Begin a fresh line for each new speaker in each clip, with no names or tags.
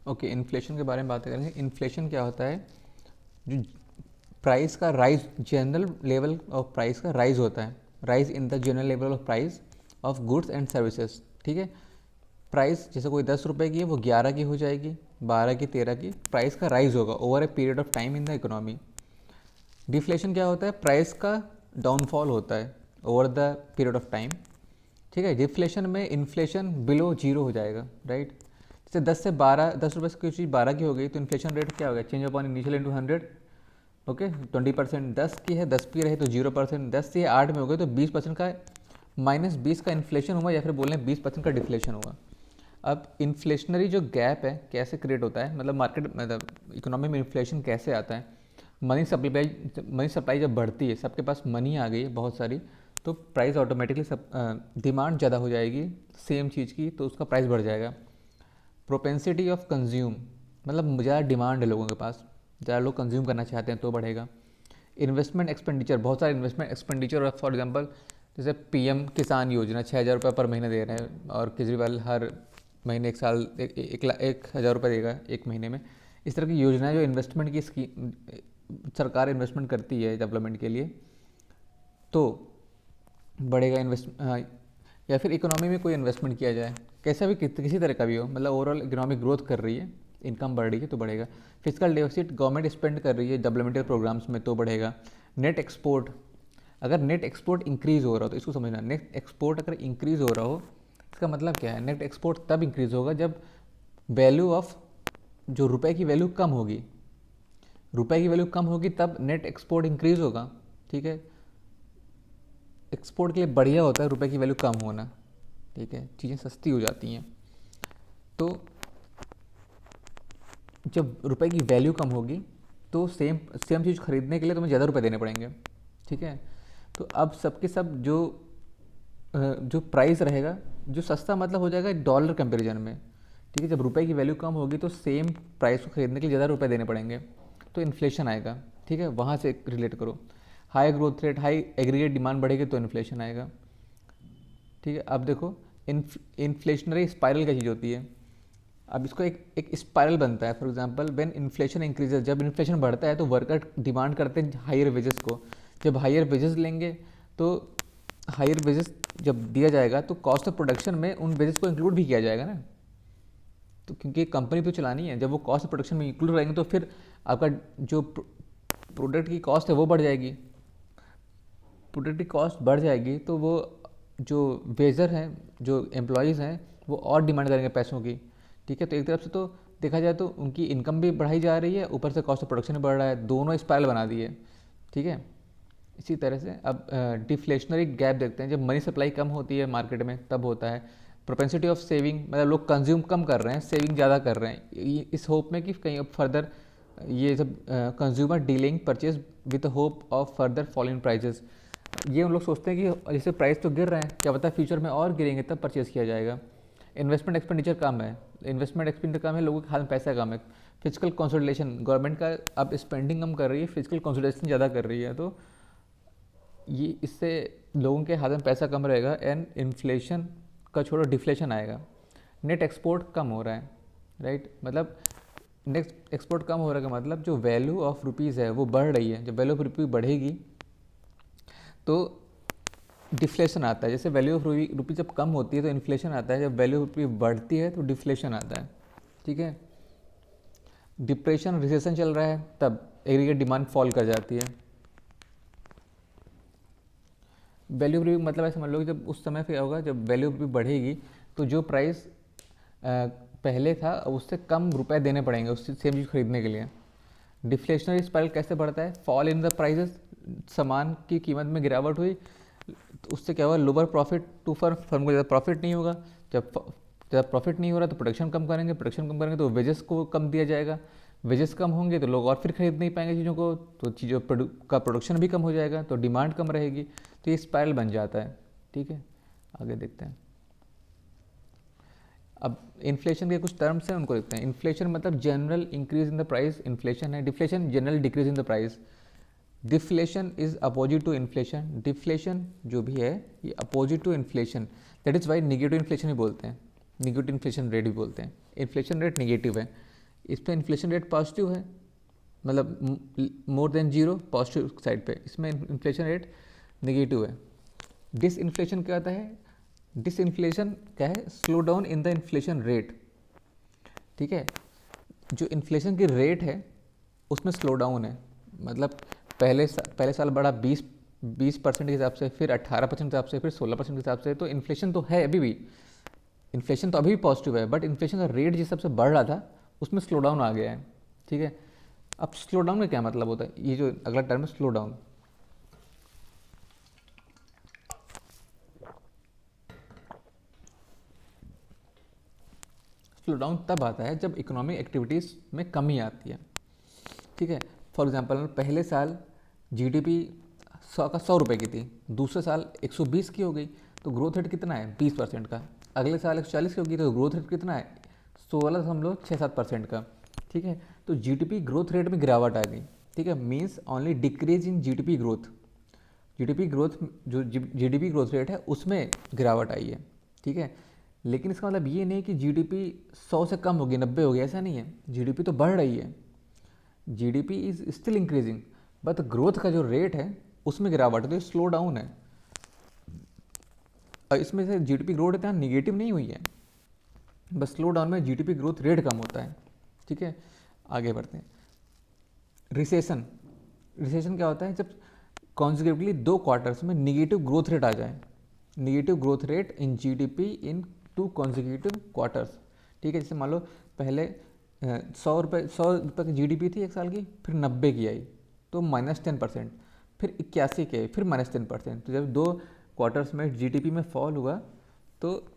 Okay, inflation के बारे में बात करेंगे। इन्फ्लेशन क्या होता है? जो प्राइस का rise, general level of price का राइज होता है, rise in the general level of price of goods and services. ठीक है, प्राइस जैसे कोई 10 रुपये की है वो 11 की हो जाएगी, 12 की, 13 की, प्राइस का राइज होगा over a period of time in the economy. Deflation क्या होता है? प्राइस का डाउनफॉल होता है over the period of time. ठीक है, डिफ्लेशन में इन्फ्लेशन बिलो जीरो हो जाएगा, राइट। जैसे 10 से 12, 10 रुपये की कोई चीज़ 12 की हो गई तो इन्फ्लेशन रेट क्या होगा? Change upon initial into 100। Okay, 20%। 10 की है, 10 की रहे तो 0%। 10 से 8 में हो गए तो 20% का, -20 का इन्फ्लेशन हुआ, या फिर बोलें 20% का डिफ्लेशन हुआ। अब इन्फ्लेशनरी जो गैप है कैसे क्रिएट होता है, मतलब मार्केट, मतलब इकोनॉमी में इन्फ्लेशन कैसे आता है? मनी सप्लाई जब बढ़ती है, सबके पास मनी आ गई है बहुत सारी, तो प्राइस ऑटोमेटिकली सब, डिमांड ज़्यादा हो जाएगी सेम चीज़ की, तो उसका प्राइस बढ़ जाएगा। प्रोपेंसिटी ऑफ कंज्यूम, मतलब ज़्यादा डिमांड है लोगों के पास, ज़्यादा लोग कंज्यूम करना चाहते हैं तो बढ़ेगा। इन्वेस्टमेंट एक्सपेंडिचर, बहुत सारे इन्वेस्टमेंट एक्सपेंडिचर, फॉर एग्जांपल जैसे पीएम किसान योजना 6,000 रुपये पर महीने दे रहे हैं, और केजरीवाल हर महीने 1,000 रुपये देगा एक महीने में। इस तरह की योजनाएं जो इन्वेस्टमेंट की स्कीम, सरकार इन्वेस्टमेंट करती है डेवलपमेंट के लिए, तो बढ़ेगा या फिर इकोनॉमी में कोई इन्वेस्टमेंट किया जाए, कैसा भी, किसी तरह का भी हो, मतलब ओवरऑल इकोनॉमिक ग्रोथ कर रही है, इनकम बढ़ रही है तो बढ़ेगा। फिजिकल डेफिसिट, गवर्नमेंट स्पेंड कर रही है डेवलपमेंटल प्रोग्राम्स में तो बढ़ेगा। नेट एक्सपोर्ट, अगर नेट एक्सपोर्ट इंक्रीज़ हो रहा हो तो इसको समझना, नेट एक्सपोर्ट अगर इंक्रीज़ हो रहा हो इसका मतलब क्या है? नेट एक्सपोर्ट तब इंक्रीज़ होगा जब वैल्यू ऑफ, जो रुपए की वैल्यू कम होगी, रुपए की वैल्यू कम होगी तब नेट एक्सपोर्ट इंक्रीज़ होगा। ठीक है, एक्सपोर्ट के लिए बढ़िया होता है रुपए की वैल्यू कम होना। ठीक है, चीज़ें सस्ती हो जाती हैं, तो जब रुपए की वैल्यू कम होगी तो सेम सेम चीज़ खरीदने के लिए तुम्हें ज़्यादा रुपए देने पड़ेंगे। ठीक है, तो अब सबके सब जो प्राइस रहेगा, जो सस्ता मतलब हो जाएगा डॉलर कंपैरिजन में। ठीक है, जब रुपए की वैल्यू कम होगी तो सेम प्राइस को खरीदने के लिए ज़्यादा रुपए देने पड़ेंगे, तो इन्फ्लेशन आएगा। ठीक है, वहाँ से रिलेट करो। High growth rate, high aggregate demand बढ़ेगी तो इन्फ्लेशन आएगा। ठीक है, अब देखो इन्फ्लेशनरी स्पाइरल क्या चीज़ होती है? अब इसको एक स्पाइरल बनता है। For example when inflation increases, जब इन्फ्लेशन बढ़ता है तो वर्कर डिमांड करते हैं हायर वेजेस को। जब हायर वेजेस लेंगे तो हायर वेजेस जब दिया जाएगा तो कॉस्ट ऑफ प्रोडक्शन में उन वेजेस को इंक्लूड भी किया जाएगा ना, तो क्योंकि कंपनी तो चलानी है। जब वो कॉस्ट ऑफ प्रोडक्शन में इंक्लूड रहेंगे तो फिर आपका जो प्रोडक्ट की कॉस्ट है वो बढ़ जाएगी। प्रोडक्ट की कॉस्ट बढ़ जाएगी तो वो जो वेजर हैं, जो एम्प्लॉयज़ हैं, वो और डिमांड करेंगे पैसों की। ठीक है, तो एक तरफ से तो देखा जाए तो उनकी इनकम भी बढ़ाई जा रही है, ऊपर से कॉस्ट ऑफ प्रोडक्शन भी बढ़ रहा है, दोनों स्पाइरल बना दिए। ठीक है, इसी तरह से अब डिफ्लेशनरी गैप देखते हैं। जब मनी सप्लाई कम होती है मार्केट में तब होता है। प्रोपेंसिटी ऑफ सेविंग, मतलब लोग कंज्यूम कम कर रहे हैं, सेविंग ज़्यादा कर रहे हैं, इस होप में कि कहीं फर्दर ये जब consumer dealing purchase with hope of further fall in prices, ये उन लोग सोचते हैं कि जैसे प्राइस तो गिर रहे हैं, क्या पता फ्यूचर में और गिरेंगे तब परचेज़ किया जाएगा। इन्वेस्टमेंट एक्सपेंडिचर कम है, इन्वेस्टमेंट एक्सपेंडिचर कम है, लोगों के हाथ में पैसा कम है। फिजिकल कंसोलिडेशन, गवर्नमेंट का अब स्पेंडिंग कम कर रही है, फिजिकल कंसोलिडेशन ज़्यादा कर रही है, तो ये इससे लोगों के हाथ में पैसा कम रहेगा एंड इन्फ्लेशन का छोड़ो डिफ्लेशन आएगा। नेट एक्सपोर्ट कम हो रहा है, राइट, मतलब नेट एक्सपोर्ट कम हो रहा है का मतलब जो वैल्यू ऑफ रुपीज़ है वो बढ़ रही है। जब वैल्यू ऑफ रुपी बढ़ेगी तो डिफ्लेशन आता है। जैसे वैल्यू ऑफ रुपी जब कम होती है तो इन्फ्लेशन आता है, जब वैल्यू ऑफ रुपी बढ़ती है तो डिफ्लेशन आता है। ठीक है, डिप्रेशन, रिसेशन चल रहा है तब एग्रीगेट डिमांड फॉल कर जाती है। वैल्यू ऑफ रुपी मतलब ऐसे समझ लो कि जब उस समय क्या होगा, जब वैल्यू ऑफ रुपी बढ़ेगी तो जो प्राइस पहले था उससे कम रुपए देने पड़ेंगे उससे सेम चीज़ खरीदने के लिए। डिफ्लेशनरी स्पाइरल कैसे बढ़ता है? फॉल इन द प्राइजेस, सामान की कीमत में गिरावट हुई तो उससे क्या होगा, लोअर प्रॉफिट टू फर्म को ज़्यादा प्रॉफिट नहीं होगा। जब प्रॉफिट नहीं हो रहा तो प्रोडक्शन कम करेंगे, प्रोडक्शन कम करेंगे तो वेजेस को कम दिया जाएगा, वेजेस कम होंगे तो लोग और फिर खरीद नहीं पाएंगे चीज़ों को, तो चीज़ों का प्रोडक्शन भी कम हो जाएगा तो डिमांड कम रहेगी, तो ये स्पाइरल बन जाता है। ठीक है, आगे देखते हैं। अब इन्फ्लेशन के कुछ टर्म्स हैं उनको देखते हैं। इन्फ्लेशन मतलब general increase in the price, inflation है। Deflation general decrease in the price. Deflation is opposite to inflation. Deflation जो भी है ये opposite to inflation, that is why negative inflation भी बोलते हैं, निगेटिव इन्फ्लेशन रेट भी बोलते हैं। इन्फ्लेशन रेट निगेटिव है, इस पर इन्फ्लेशन रेट पॉजिटिव है, मतलब more than zero positive side पे, इसमें इन्फ्लेशन रेट नेगेटिव है। डिसइन्फ्लेशन क्या होता है? डिसइन्फ्लेशन क्या है? Slow down in the inflation rate, ठीक है। जो इन्फ्लेशन की रेट है उसमें स्लो डाउन है, मतलब पहले साल बढ़ा 20% के हिसाब से, फिर 18% के हिसाब से, फिर 16% के हिसाब से, तो इन्फ्लेशन तो है अभी भी, इन्फ्लेशन तो अभी भी पॉजिटिव है, बट इन्फ्लेशन का रेट जिस हिसाब से बढ़ रहा था उसमें स्लो डाउन आ गया है, ठीक है। अब स्लो डाउन में क्या मतलब होता है? ये जो अगला टर्म है स्लो डाउन, स्लो डाउन तब आता है जब इकोनॉमिक एक्टिविटीज़ में कमी आती है, ठीक है। फॉर एग्जांपल पहले साल जीडीपी 100 रुपये की थी, दूसरे साल 120 की हो गई, तो ग्रोथ रेट कितना है? 20% का। अगले साल 140 की होगी तो ग्रोथ रेट कितना है? 16.67% का, ठीक है। तो जीडीपी ग्रोथ रेट में गिरावट आ गई, ठीक है, means only decrease in GDP growth, GDP growth जो जीडीपी ग्रोथ रेट है उसमें गिरावट आई है, ठीक है। लेकिन इसका मतलब ये नहीं कि जीडीपी 100 से कम होगी, 90 हो गई, ऐसा नहीं है। जीडीपी तो बढ़ रही है, GDP is still increasing, but growth का जो रेट है उसमें गिरावट है, तो स्लो डाउन है। और इसमें से जीडीपी ग्रोथ इतना निगेटिव नहीं हुई है, बस स्लो डाउन में जीडीपी ग्रोथ रेट कम होता है, ठीक है। आगे बढ़ते हैं। रिसेशन, रिसेशन क्या होता है? जब कॉन्जिक्यूटिवली 2 क्वार्टर्स में निगेटिव ग्रोथ रेट आ जाए, negative growth rate in GDP in 2 consecutive quarters, ठीक है। जैसे मान लो पहले 100 रुपये की जीडीपी थी एक साल की, फिर 90 की आई तो -10%, फिर 81 के फिर -10%। तो जब 2 क्वार्टर्स में जीडीपी में फॉल हुआ तो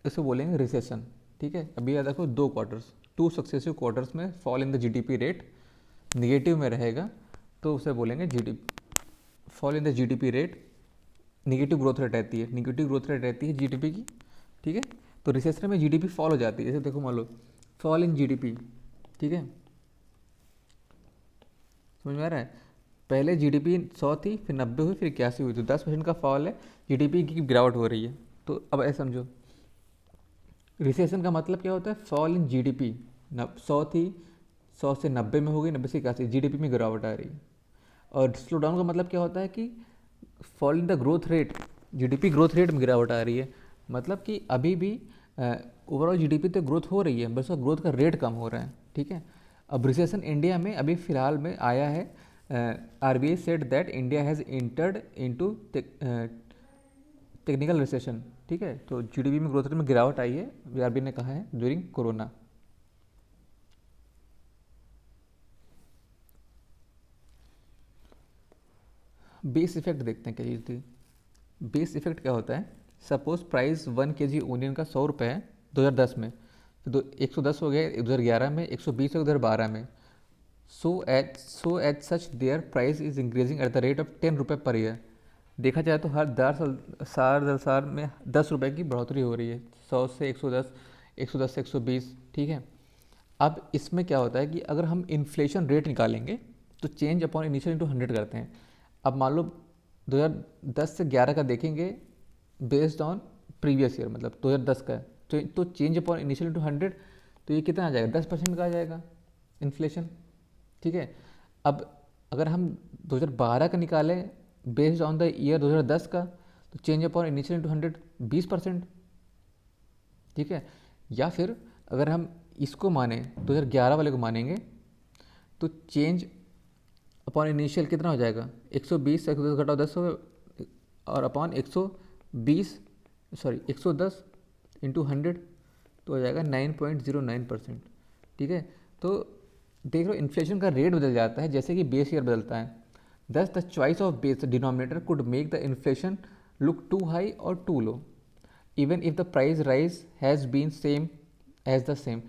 इसको बोलेंगे रिसेशन, ठीक है। अभी याद रखो 2 क्वार्टर्स, 2 सक्सेसिव क्वार्टर्स में fall in the GDP rate negative में रहेगा तो उसे बोलेंगे GDP fall in the GDP rate, negative growth rate रहती है, निगेटिव ग्रोथ रेट रहती है जीडीपी की, ठीक है। तो रिसेशन में जीडीपी फॉल हो जाती है, जैसे देखो मान लो फॉल इन जीडीपी, ठीक है, समझ में आ रहा है। पहले जीडीपी 100 थी, फिर 90 हुई, फिर 81 हुई, तो 10% का फॉल है, जीडीपी की गिरावट हो रही है। तो अब ऐसा समझो, रिसेशन का मतलब क्या होता है? फॉल इन जीडीपी, 100 थी, 100 से 90 में हो गई, 90 से 81, जीडीपी में गिरावट आ रही है। और स्लो डाउन का मतलब क्या होता है कि fall in the growth rate, GDP growth rate में गिरावट आ रही है, मतलब कि अभी भी ओवरऑल जीडीपी तो ग्रोथ हो रही है, बस वो ग्रोथ का रेट कम हो रहा है, ठीक है। अब रिसेशन इंडिया में अभी फ़िलहाल में आया है, RBI said that India has entered into technical recession, ठीक है। तो जीडीपी में ग्रोथ रेट में गिरावट आई है, RBI ने कहा है ड्यूरिंग कोरोना। बेस इफेक्ट देखते हैं क्या चीज़ थी। बेस इफेक्ट क्या होता है? सपोज प्राइस 1 kg ओनियन का 100 रुपये है 2010 में, तो 110 हो गया 2011 में, 120 हो गया 2012 में। So as such their price is increasing at the rate of 10 रुपये पर ईयर। देखा जाए तो हर 10 साल में 10 रुपये की बढ़ोतरी हो रही है, 100 से 110, 110 से 120, ठीक है। अब इसमें क्या होता है कि अगर हम इन्फ्लेशन रेट निकालेंगे तो चेंज अपॉन इनिशियल इंटू 100 करते हैं। अब मान लो 2010 से 11 का देखेंगे बेस्ड ऑन प्रीवियस ईयर, मतलब 2010 का है, तो चेंज अपॉन इनिशियल इंटू 100, तो ये कितना आ जाएगा? 10% का आ जाएगा इन्फ्लेशन, ठीक है। अब अगर हम 2012 का निकालें बेस्ड ऑन द ईयर 2010 का, तो चेंज अपॉन इनिशियल इंटू 100 20%, ठीक है। या फिर अगर हम इसको माने 2011 वाले को मानेंगे तो चेंज अपॉन इनिशियल कितना हो जाएगा? 120 से 110 घटाओ 10 हो, और अपॉन 110 इंटू 100 तो हो जाएगा 9.09%, ठीक है। तो देख लो इन्फ्लेशन का रेट बदल जाता है जैसे कि बेस ईयर बदलता है। Thus the choice of base denominator could make the inflation look too high or too low even if the price rise has been same as the same.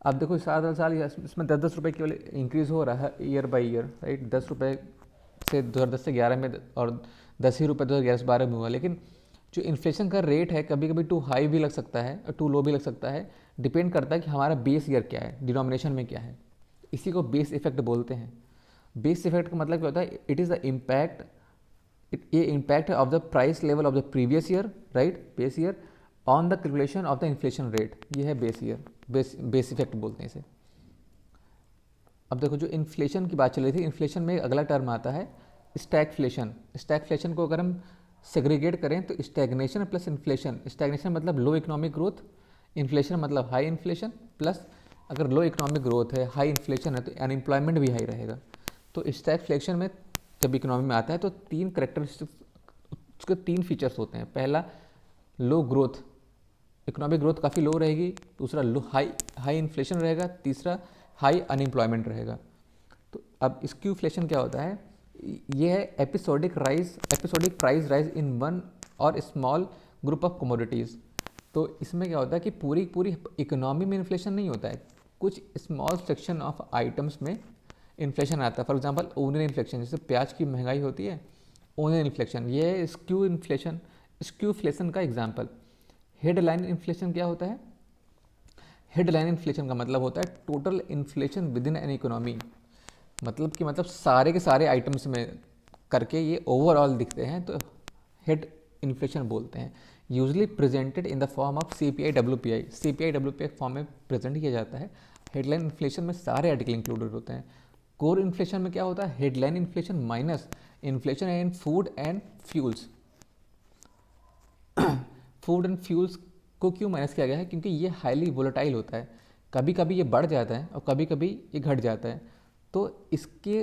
अब देखो साल साल इसमें 10-10 रुपये केवल इंक्रीज़ हो रहा है ईयर बाई ईयर, राइट। 10 रुपये से 2010 से 11 में, और 10 ही रुपये 2011 से 12 में हुआ। लेकिन जो इन्फ्लेशन का रेट है कभी कभी टू हाई भी लग सकता है और टू लो भी लग सकता है, डिपेंड करता है कि हमारा बेस ईयर क्या है, डिनोमिनेशन में क्या है। इसी को बेस इफेक्ट बोलते हैं। बेस इफेक्ट का मतलब क्या होता है? इट इज़ द इम्पैक्ट, ये इम्पैक्ट है of the price level of the previous year, right, base year, on the calculation of the inflation rate. ये है बेस ईयर, बेस इफेक्ट बोलते हैं इसे। अब देखो जो इन्फ्लेशन की बात चल रही थी, इन्फ्लेशन में अगला टर्म आता है स्टैगफ्लेशन। स्टैगफ्लेशन को अगर हम सेग्रीगेट करें तो स्टैग्नेशन प्लस इन्फ्लेशन। स्टैग्नेशन मतलब लो इकोनॉमिक ग्रोथ, इन्फ्लेशन मतलब हाई इन्फ्लेशन, प्लस अगर लो इकोनॉमिक ग्रोथ है, हाई इन्फ्लेशन है, तो अनएम्प्लॉयमेंट भी हाई रहेगा। तो स्टैगफ्लेशन में जब इकोनॉमी में आता है तो तीन करेक्टरिस्टिक्स, उसके तीन फीचर्स होते हैं। पहला लो ग्रोथ, इकोनॉमिक ग्रोथ काफ़ी लो रहेगी। दूसरा लो हाई इन्फ्लेशन रहेगा। तीसरा हाई अनएम्प्लॉयमेंट रहेगा। तो अब स्क्यूफ्लेशन क्या होता है? ये है episodic price rise in one और स्मॉल ग्रुप ऑफ कमोडिटीज़। तो इसमें क्या होता है कि पूरी पूरी इकोनॉमी में इन्फ्लेशन नहीं होता है, कुछ स्मॉल सेक्शन ऑफ आइटम्स में इन्फ्लेशन आता है। फॉर एग्जांपल ओनियन इन्फ्लेशन, जैसे प्याज की महंगाई होती है, ओनियन इन्फ्लेशन, ये है स्क्यू इन्फ्लेशन। स्क्यूफ्लेशन का एग्जाम्पल। हेडलाइन इन्फ्लेशन क्या होता है? हेडलाइन इन्फ्लेशन का मतलब होता है total inflation with in an economy. मतलब कि सारे के सारे आइटम्स में करके ये ओवरऑल दिखते हैं, तो हेड इन्फ्लेशन बोलते हैं। Usually presented in the form of CPI WPI। CPI WPI form में प्रेजेंट किया जाता है। हेडलाइन इन्फ्लेशन में सारे आर्टिकल इंक्लूडेड होते हैं। कोर इन्फ्लेशन में क्या होता है? Headline inflation minus inflation in food and fuels. Food and fuels को क्यों माइनस किया गया है? क्योंकि ये हाईली वोलेटाइल होता है, कभी कभी ये बढ़ जाता है और कभी कभी ये घट जाता है। तो इसके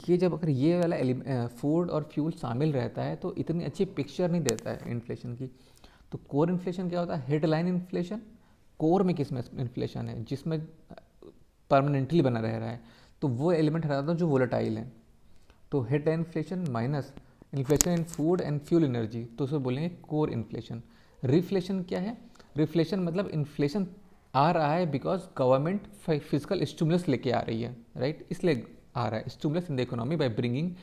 ये जब अगर ये वाला फूड और फ्यूल शामिल रहता है तो इतनी अच्छी पिक्चर नहीं देता है इन्फ्लेशन की। तो कोर इन्फ्लेशन क्या होता है? Headline inflation. कोर में किस में इन्फ्लेशन है? जिसमें परमानेंटली बना रह रहा है, तो वो एलिमेंट हटाता है जो वोलेटाइल है। तो headline inflation minus inflation in food and fuel energy, तो उसे बोलेंगे कोर इन्फ्लेशन। रिफ्लेशन क्या है? रिफ्लेशन मतलब इन्फ्लेशन आ रहा है बिकॉज गवर्नमेंट फिजिकल स्टिमुलस लेके आ रही है, राइट? इसलिए आ रहा है stimulus in the economy by bringing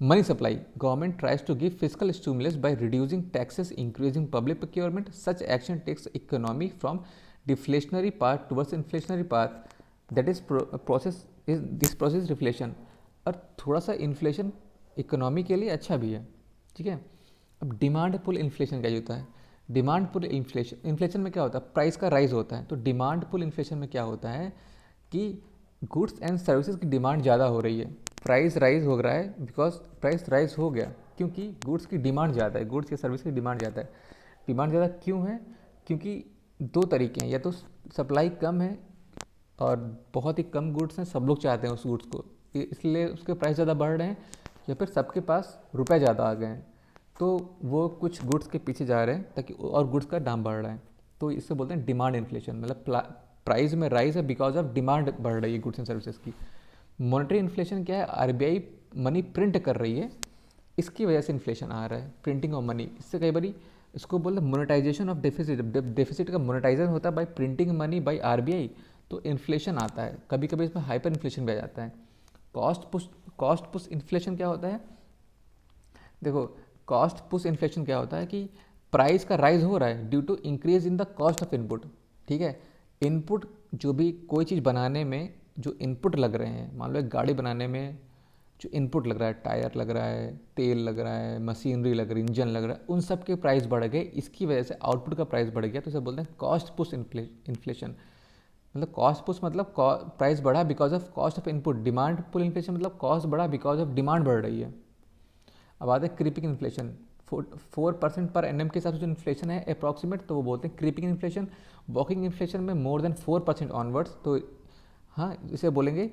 money supply. Government tries to give fiscal stimulus by reducing taxes, increasing public procurement. Such action takes economy from deflationary path towards inflationary path. That is this process reflation. और थोड़ा सा inflation economy के लिए अच्छा भी है, ठीक है। अब डिमांड पुल इन्फ्लेशन क्या होता है? डिमांड पुल इन्फ्लेशन में क्या होता है? प्राइस का राइज होता है। तो डिमांड पुल इन्फ्लेशन में क्या होता है कि गुड्स एंड सर्विसेज की डिमांड ज़्यादा हो रही है, प्राइस राइज हो रहा है बिकॉज प्राइस राइज हो गया क्योंकि गुड्स की डिमांड ज़्यादा है, गुड्स या सर्विस की डिमांड ज़्यादा है। डिमांड ज़्यादा क्यों है? क्योंकि दो तरीके हैं, या तो सप्लाई कम है और बहुत ही कम गुड्स हैं, सब लोग चाहते हैं उस गुड्स को, इसलिए उसके प्राइस ज़्यादा बढ़ रहे हैं, या फिर सबके पास रुपए ज़्यादा आ गए हैं तो वो कुछ गुड्स के पीछे जा रहे हैं ताकि और गुड्स का दाम बढ़ रहा है। तो इससे बोलते हैं डिमांड इन्फ्लेशन, मतलब प्राइस में राइज है बिकॉज ऑफ डिमांड बढ़ रही है गुड्स एंड सर्विसेज की। मॉनेटरी इन्फ्लेशन क्या है? RBI मनी प्रिंट कर रही है, इसकी वजह से इन्फ्लेशन आ रहा है, प्रिंटिंग ऑफ मनी। इससे कई बार इसको बोलते हैं मोनेटाइजेशन ऑफ डेफिसिट। डेफिसिट का मोनेटाइजेशन होता है bye printing money by RBI, तो इन्फ्लेशन आता है। कभी कभी इसमें हाइपर इन्फ्लेशन भी आ जाता है। कॉस्ट पुश इन्फ्लेशन क्या होता है? देखो, कॉस्ट पुश इन्फ्लेशन क्या होता है कि प्राइस का राइज हो रहा है due to increase in the cost of input, ठीक है। इनपुट जो भी कोई चीज़ बनाने में जो इनपुट लग रहे हैं, मान लो एक गाड़ी बनाने में जो इनपुट लग रहा है, टायर लग रहा है, तेल लग रहा है, मशीनरी लग रही है, इंजन लग रहा है, उन सब के प्राइस बढ़ गए, इसकी वजह से आउटपुट का प्राइस बढ़ गया, तो इसे बोलते हैं कॉस्ट पुश इन्फ्लेशन। मतलब कॉस्ट पुश मतलब प्राइस बढ़ा because of cost of input. Demand pull inflation मतलब कॉस्ट बढ़ा बिकॉज ऑफ डिमांड बढ़ रही है। अब आते हैं क्रीपिंग इन्फ्लेशन। 4% पर एनएम के हिसाब से जो इन्फ्लेशन है अप्रॉक्सीमेट, तो वो बोलते हैं क्रीपिंग इन्फ्लेशन। वॉकिंग इन्फ्लेशन में मोर देन 4% ऑनवर्ड्स, तो हाँ इसे बोलेंगे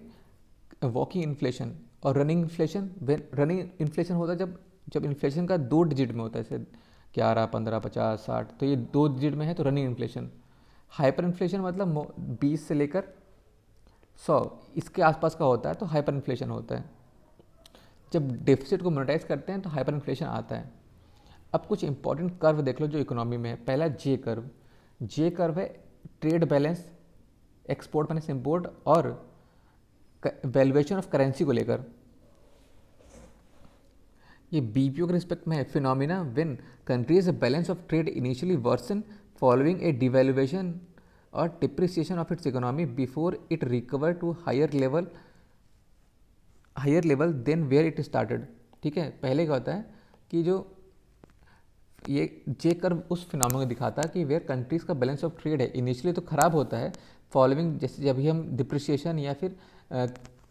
वॉकिंग इन्फ्लेशन। और रनिंग इन्फ्लेशन, रनिंग इन्फ्लेशन होता है जब इन्फ्लेशन का 2 डिजिट में होता है, जैसे 11, 15, 50, 60, तो ये 2 डिजिट में है तो रनिंग इन्फ्लेशन। हाइपर इन्फ्लेशन मतलब 20 से लेकर 100 इसके आसपास का होता है तो हाइपर इन्फ्लेशन होता है। जब डेफिसिट को मोनेटाइज करते हैं तो हाइपर इन्फ्लेशन आता है। अब कुछ इंपॉर्टेंट कर्व देख लो जो इकोनॉमी में है। पहला जे कर्व। जे कर्व है trade balance, export minus import और वैल्यूएशन ऑफ करेंसी को लेकर। ये BPO के रिस्पेक्ट में है। Phenomena when countries balance of trade initially worsens following a devaluation और depreciation of its economy before it recover to higher level than where it started, ठीक है। पहले क्या होता है कि जो ये जे कर्व उस फिनोमेना को दिखाता है कि वेयर कंट्रीज़ का बैलेंस ऑफ ट्रेड है इनिशियली तो ख़राब होता है, फॉलोइंग जैसे जब भी हम डिप्रिसिएशन या फिर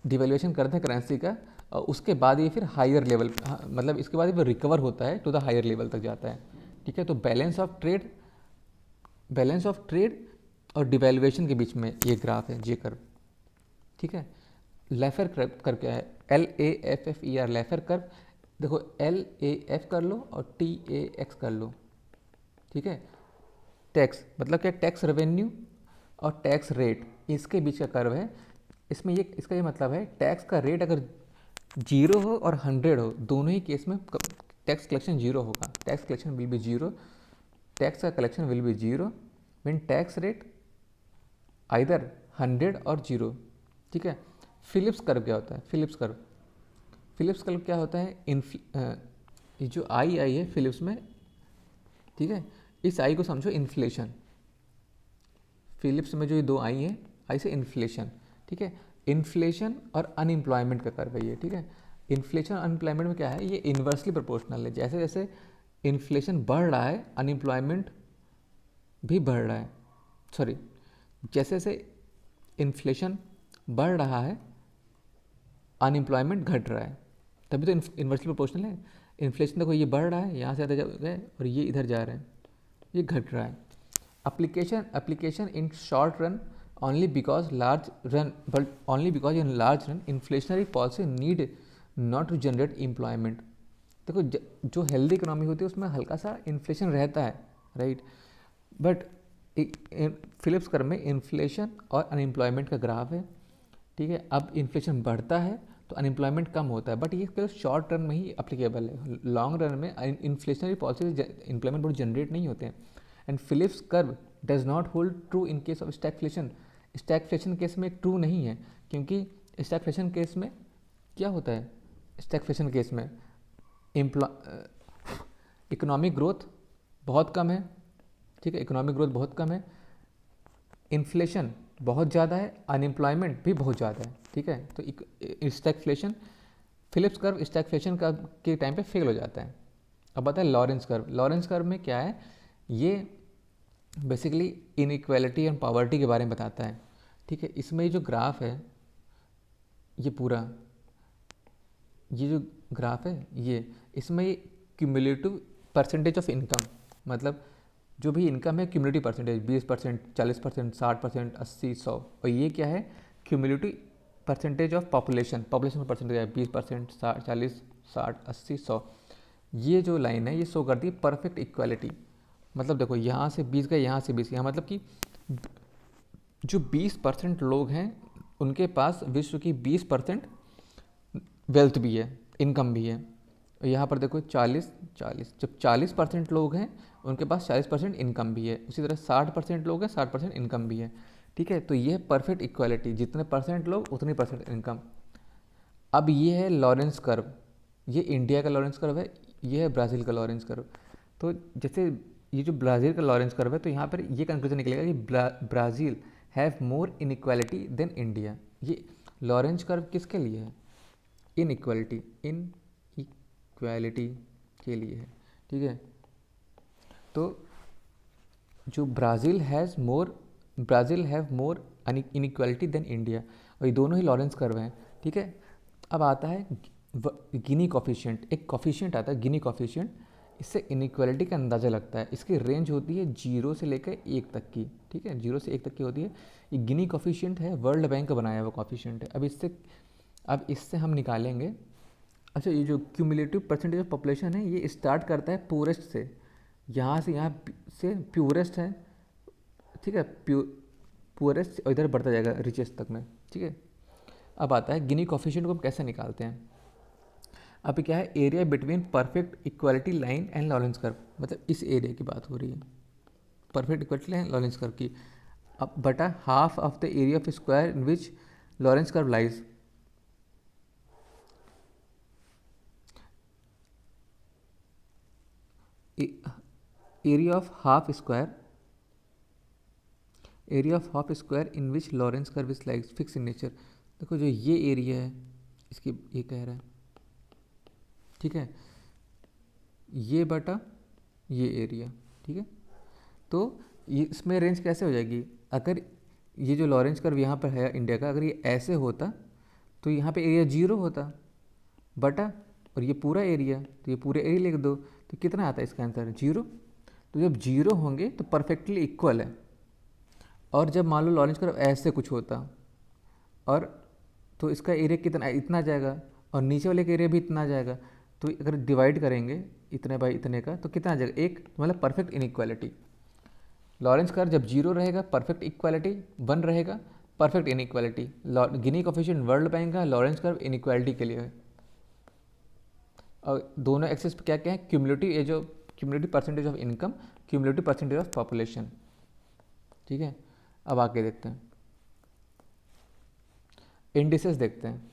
डिवेल्यूएशन करते हैं करेंसी का, और उसके बाद ये फिर हायर लेवल, मतलब इसके बाद ये रिकवर होता है टू द हायर लेवल तक जाता है। ठीक है, तो बैलेंस ऑफ ट्रेड और डिवेल्यूएशन के बीच में ये ग्राफ है, जे कर्व। ठीक है, लेफर कर्व क्या है, LAFFER लेफर कर्व। देखो LAF कर लो और TAX कर लो। ठीक है, टैक्स मतलब क्या, टैक्स रेवेन्यू और टैक्स रेट, इसके बीच का कर्व है। इसमें ये, इसका ये मतलब है टैक्स का रेट अगर 0 हो और 100 हो, दोनों ही केस में टैक्स कलेक्शन 0 होगा। Tax collection will be 0, tax का collection will be 0 mean tax rate either 100 or 0। ठीक है, फिलिप्स कर्व क्या होता है, फिलिप्स कर्व क्या होता है, ये जो आई है फिलिप्स में, ठीक है, इस आई को समझो इन्फ्लेशन। फिलिप्स में जो ये दो आई है, आई से इन्फ्लेशन। ठीक है, इन्फ्लेशन और अनएम्प्लॉयमेंट का कर्व है ये। ठीक है, इन्फ्लेशन और अनएम्प्लॉयमेंट में क्या है, ये इन्वर्सली प्रोपोर्शनल है। जैसे जैसे इन्फ्लेशन बढ़ रहा है अनएम्प्लॉयमेंट भी बढ़ रहा है, सॉरी, जैसे जैसे इन्फ्लेशन बढ़ रहा है अनएम्प्लॉयमेंट घट रहा है, तभी तो इन्वर्सली प्रोपोर्शनल है। इन्फ्लेशन देखो ये बढ़ रहा है, यहाँ से आते गए और ये इधर जा रहे हैं, ये घट रहा है। application in short run only because in large run inflationary policy need not to generate employment। देखो जो हेल्दी इकोनॉमी होती है उसमें हल्का सा इन्फ्लेशन रहता है, राइट, बट फिलिप्स कर्व में इन्फ्लेशन और अनएम्प्लॉयमेंट का ग्राफ है। ठीक है, अब इन्फ्लेशन बढ़ता है तो अनएम्प्लॉयमेंट कम होता है, बट ये केवल शॉर्ट रन में ही अप्लीकेबल है। लॉन्ग रन में इन्फ्लेशनरी पॉलिसी इम्प्लॉयमेंट बहुत जनरेट नहीं होते हैं। And Phillips curve does not hold true in case of stagflation. Stagflation case में ट्रू नहीं है, क्योंकि स्टैगफ्लेशन केस में क्या होता है, स्टैगफ्लेशन केस में इकोनॉमिक ग्रोथ बहुत कम है। ठीक है, इकोनॉमिक ग्रोथ बहुत कम है, इन्फ्लेशन बहुत ज़्यादा है, अनएम्प्लॉयमेंट भी बहुत ज़्यादा है। ठीक है, तो स्टैगफ्लेशन, फिलिप्स कर्व स्टैगफ्लेशन का के टाइम पे फेल हो जाता है। अब बताए लॉरेंस कर्व। लॉरेंस कर्व में क्या है, ये बेसिकली इनइक्वालिटी एंड पॉवर्टी के बारे में बताता है। ठीक है, इसमें ये जो ग्राफ है, ये पूरा ये जो ग्राफ है ये, इसमें ये क्यूमुलेटिव परसेंटेज ऑफ इनकम, मतलब जो भी इनकम है क्यूमुलेटिव परसेंटेज 20%, 40%, 60%, 80, 100, और ये क्या है, क्यूमुलेटिव परसेंटेज ऑफ पॉपुलेशन का परसेंटेज है 20%, 40, 60, 80, 100। ये जो लाइन है ये शो करती है परफेक्ट इक्वालिटी। मतलब देखो यहाँ से 20 गए, यहाँ से 20, यहाँ मतलब कि जो 20% लोग हैं उनके पास विश्व की 20% वेल्थ भी है, इनकम भी है। यहाँ पर देखो 40, जब 40% लोग हैं उनके पास 40% इनकम भी है, उसी तरह 60% लोग हैं 60% इनकम भी है। ठीक है, तो ये है परफेक्ट इक्वालिटी, जितने परसेंट लोग उतनी परसेंट इनकम। अब ये है लॉरेंस कर्व, ये इंडिया का लॉरेंस कर्व है, ये है ब्राज़ील का लॉरेंस कर्व। तो जैसे ये जो ब्राज़ील का लॉरेंस कर्व है, तो यहाँ पर ये कंक्लूजन निकलेगा कि Brazil have more inequality than India. ये लॉरेंस कर्व किसके लिए है, इनइक्वालिटी के लिए है। ठीक है, तो जो Brazil have more inequality than India, और ये दोनों ही लॉरेंस कर्व हैं। ठीक है, अब आता है गिनी कॉफिशिएंट, एक कॉफिशिएंट आता है गिनी कॉफिशिएंट, इससे इनइक्वालिटी का अंदाज़ा लगता है। इसकी रेंज होती है 0 से लेकर 1 तक की। ठीक है, 0 से 1 तक की होती है। ये गिनी कॉफिशिएंट है, वर्ल्ड बैंक का बनाया हुआ कॉफिशिएंट है। अब इससे हम निकालेंगे, अच्छा, ये जो क्यूमुलेटिव परसेंटेज ऑफ पॉपुलेशन है ये स्टार्ट करता है पूरेस्ट से, यहाँ से प्यूरेस्ट है। ठीक है, पुअरेस्ट और इधर बढ़ता जाएगा रिचेस्ट तक में। ठीक है, अब आता है गिनी कॉफिशिएंट को हम कैसे निकालते हैं। अब क्या है, area between perfect equality line and Lawrence curve, मतलब इस एरिया की बात हो रही है, perfect equality line Lawrence curve की। अब बटा half of the area of square in which Lawrence curve lies. Area of half square in which Lawrence curve is like fix in nature. देखो जो ये एरिया है, इसकी ये कह रहा है, ठीक है, ये बटा ये एरिया। ठीक है, तो ये इसमें रेंज कैसे हो जाएगी, अगर ये जो लॉरेंस कर्व यहाँ पर है इंडिया का, अगर ये ऐसे होता तो यहाँ पे एरिया 0 होता बटा, और ये पूरा एरिया, तो ये पूरे एरिया लिख दो, तो कितना आता है इसका आंसर 0। तो जब 0 होंगे तो परफेक्टली इक्वल है। और जब मान लो लॉरेंज कर्व ऐसे कुछ होता, और तो इसका एरिया कितना, इतना जाएगा, और नीचे वाले का एरिया भी इतना जाएगा, तो अगर डिवाइड करेंगे इतने बाई इतने का तो कितना आ जाएगा, एक, मतलब परफेक्ट इनइक्वालिटी। लॉरेंज कर्व जब 0 रहेगा परफेक्ट इक्वालिटी, 1 रहेगा परफेक्ट इनइक्वालिटी। गिनी कोफिशिएंट वर्ल्ड बैंक का लॉरेंज कर्व इनइक्वालिटी के लिए है। और दोनों एक्सिस पे क्या क्या है, क्यूमुलेटिव एज of, cumulative percentage of income, cumulative percentage of population. ठीक है, अब आगे देखते हैं इंडिसेस देखते हैं।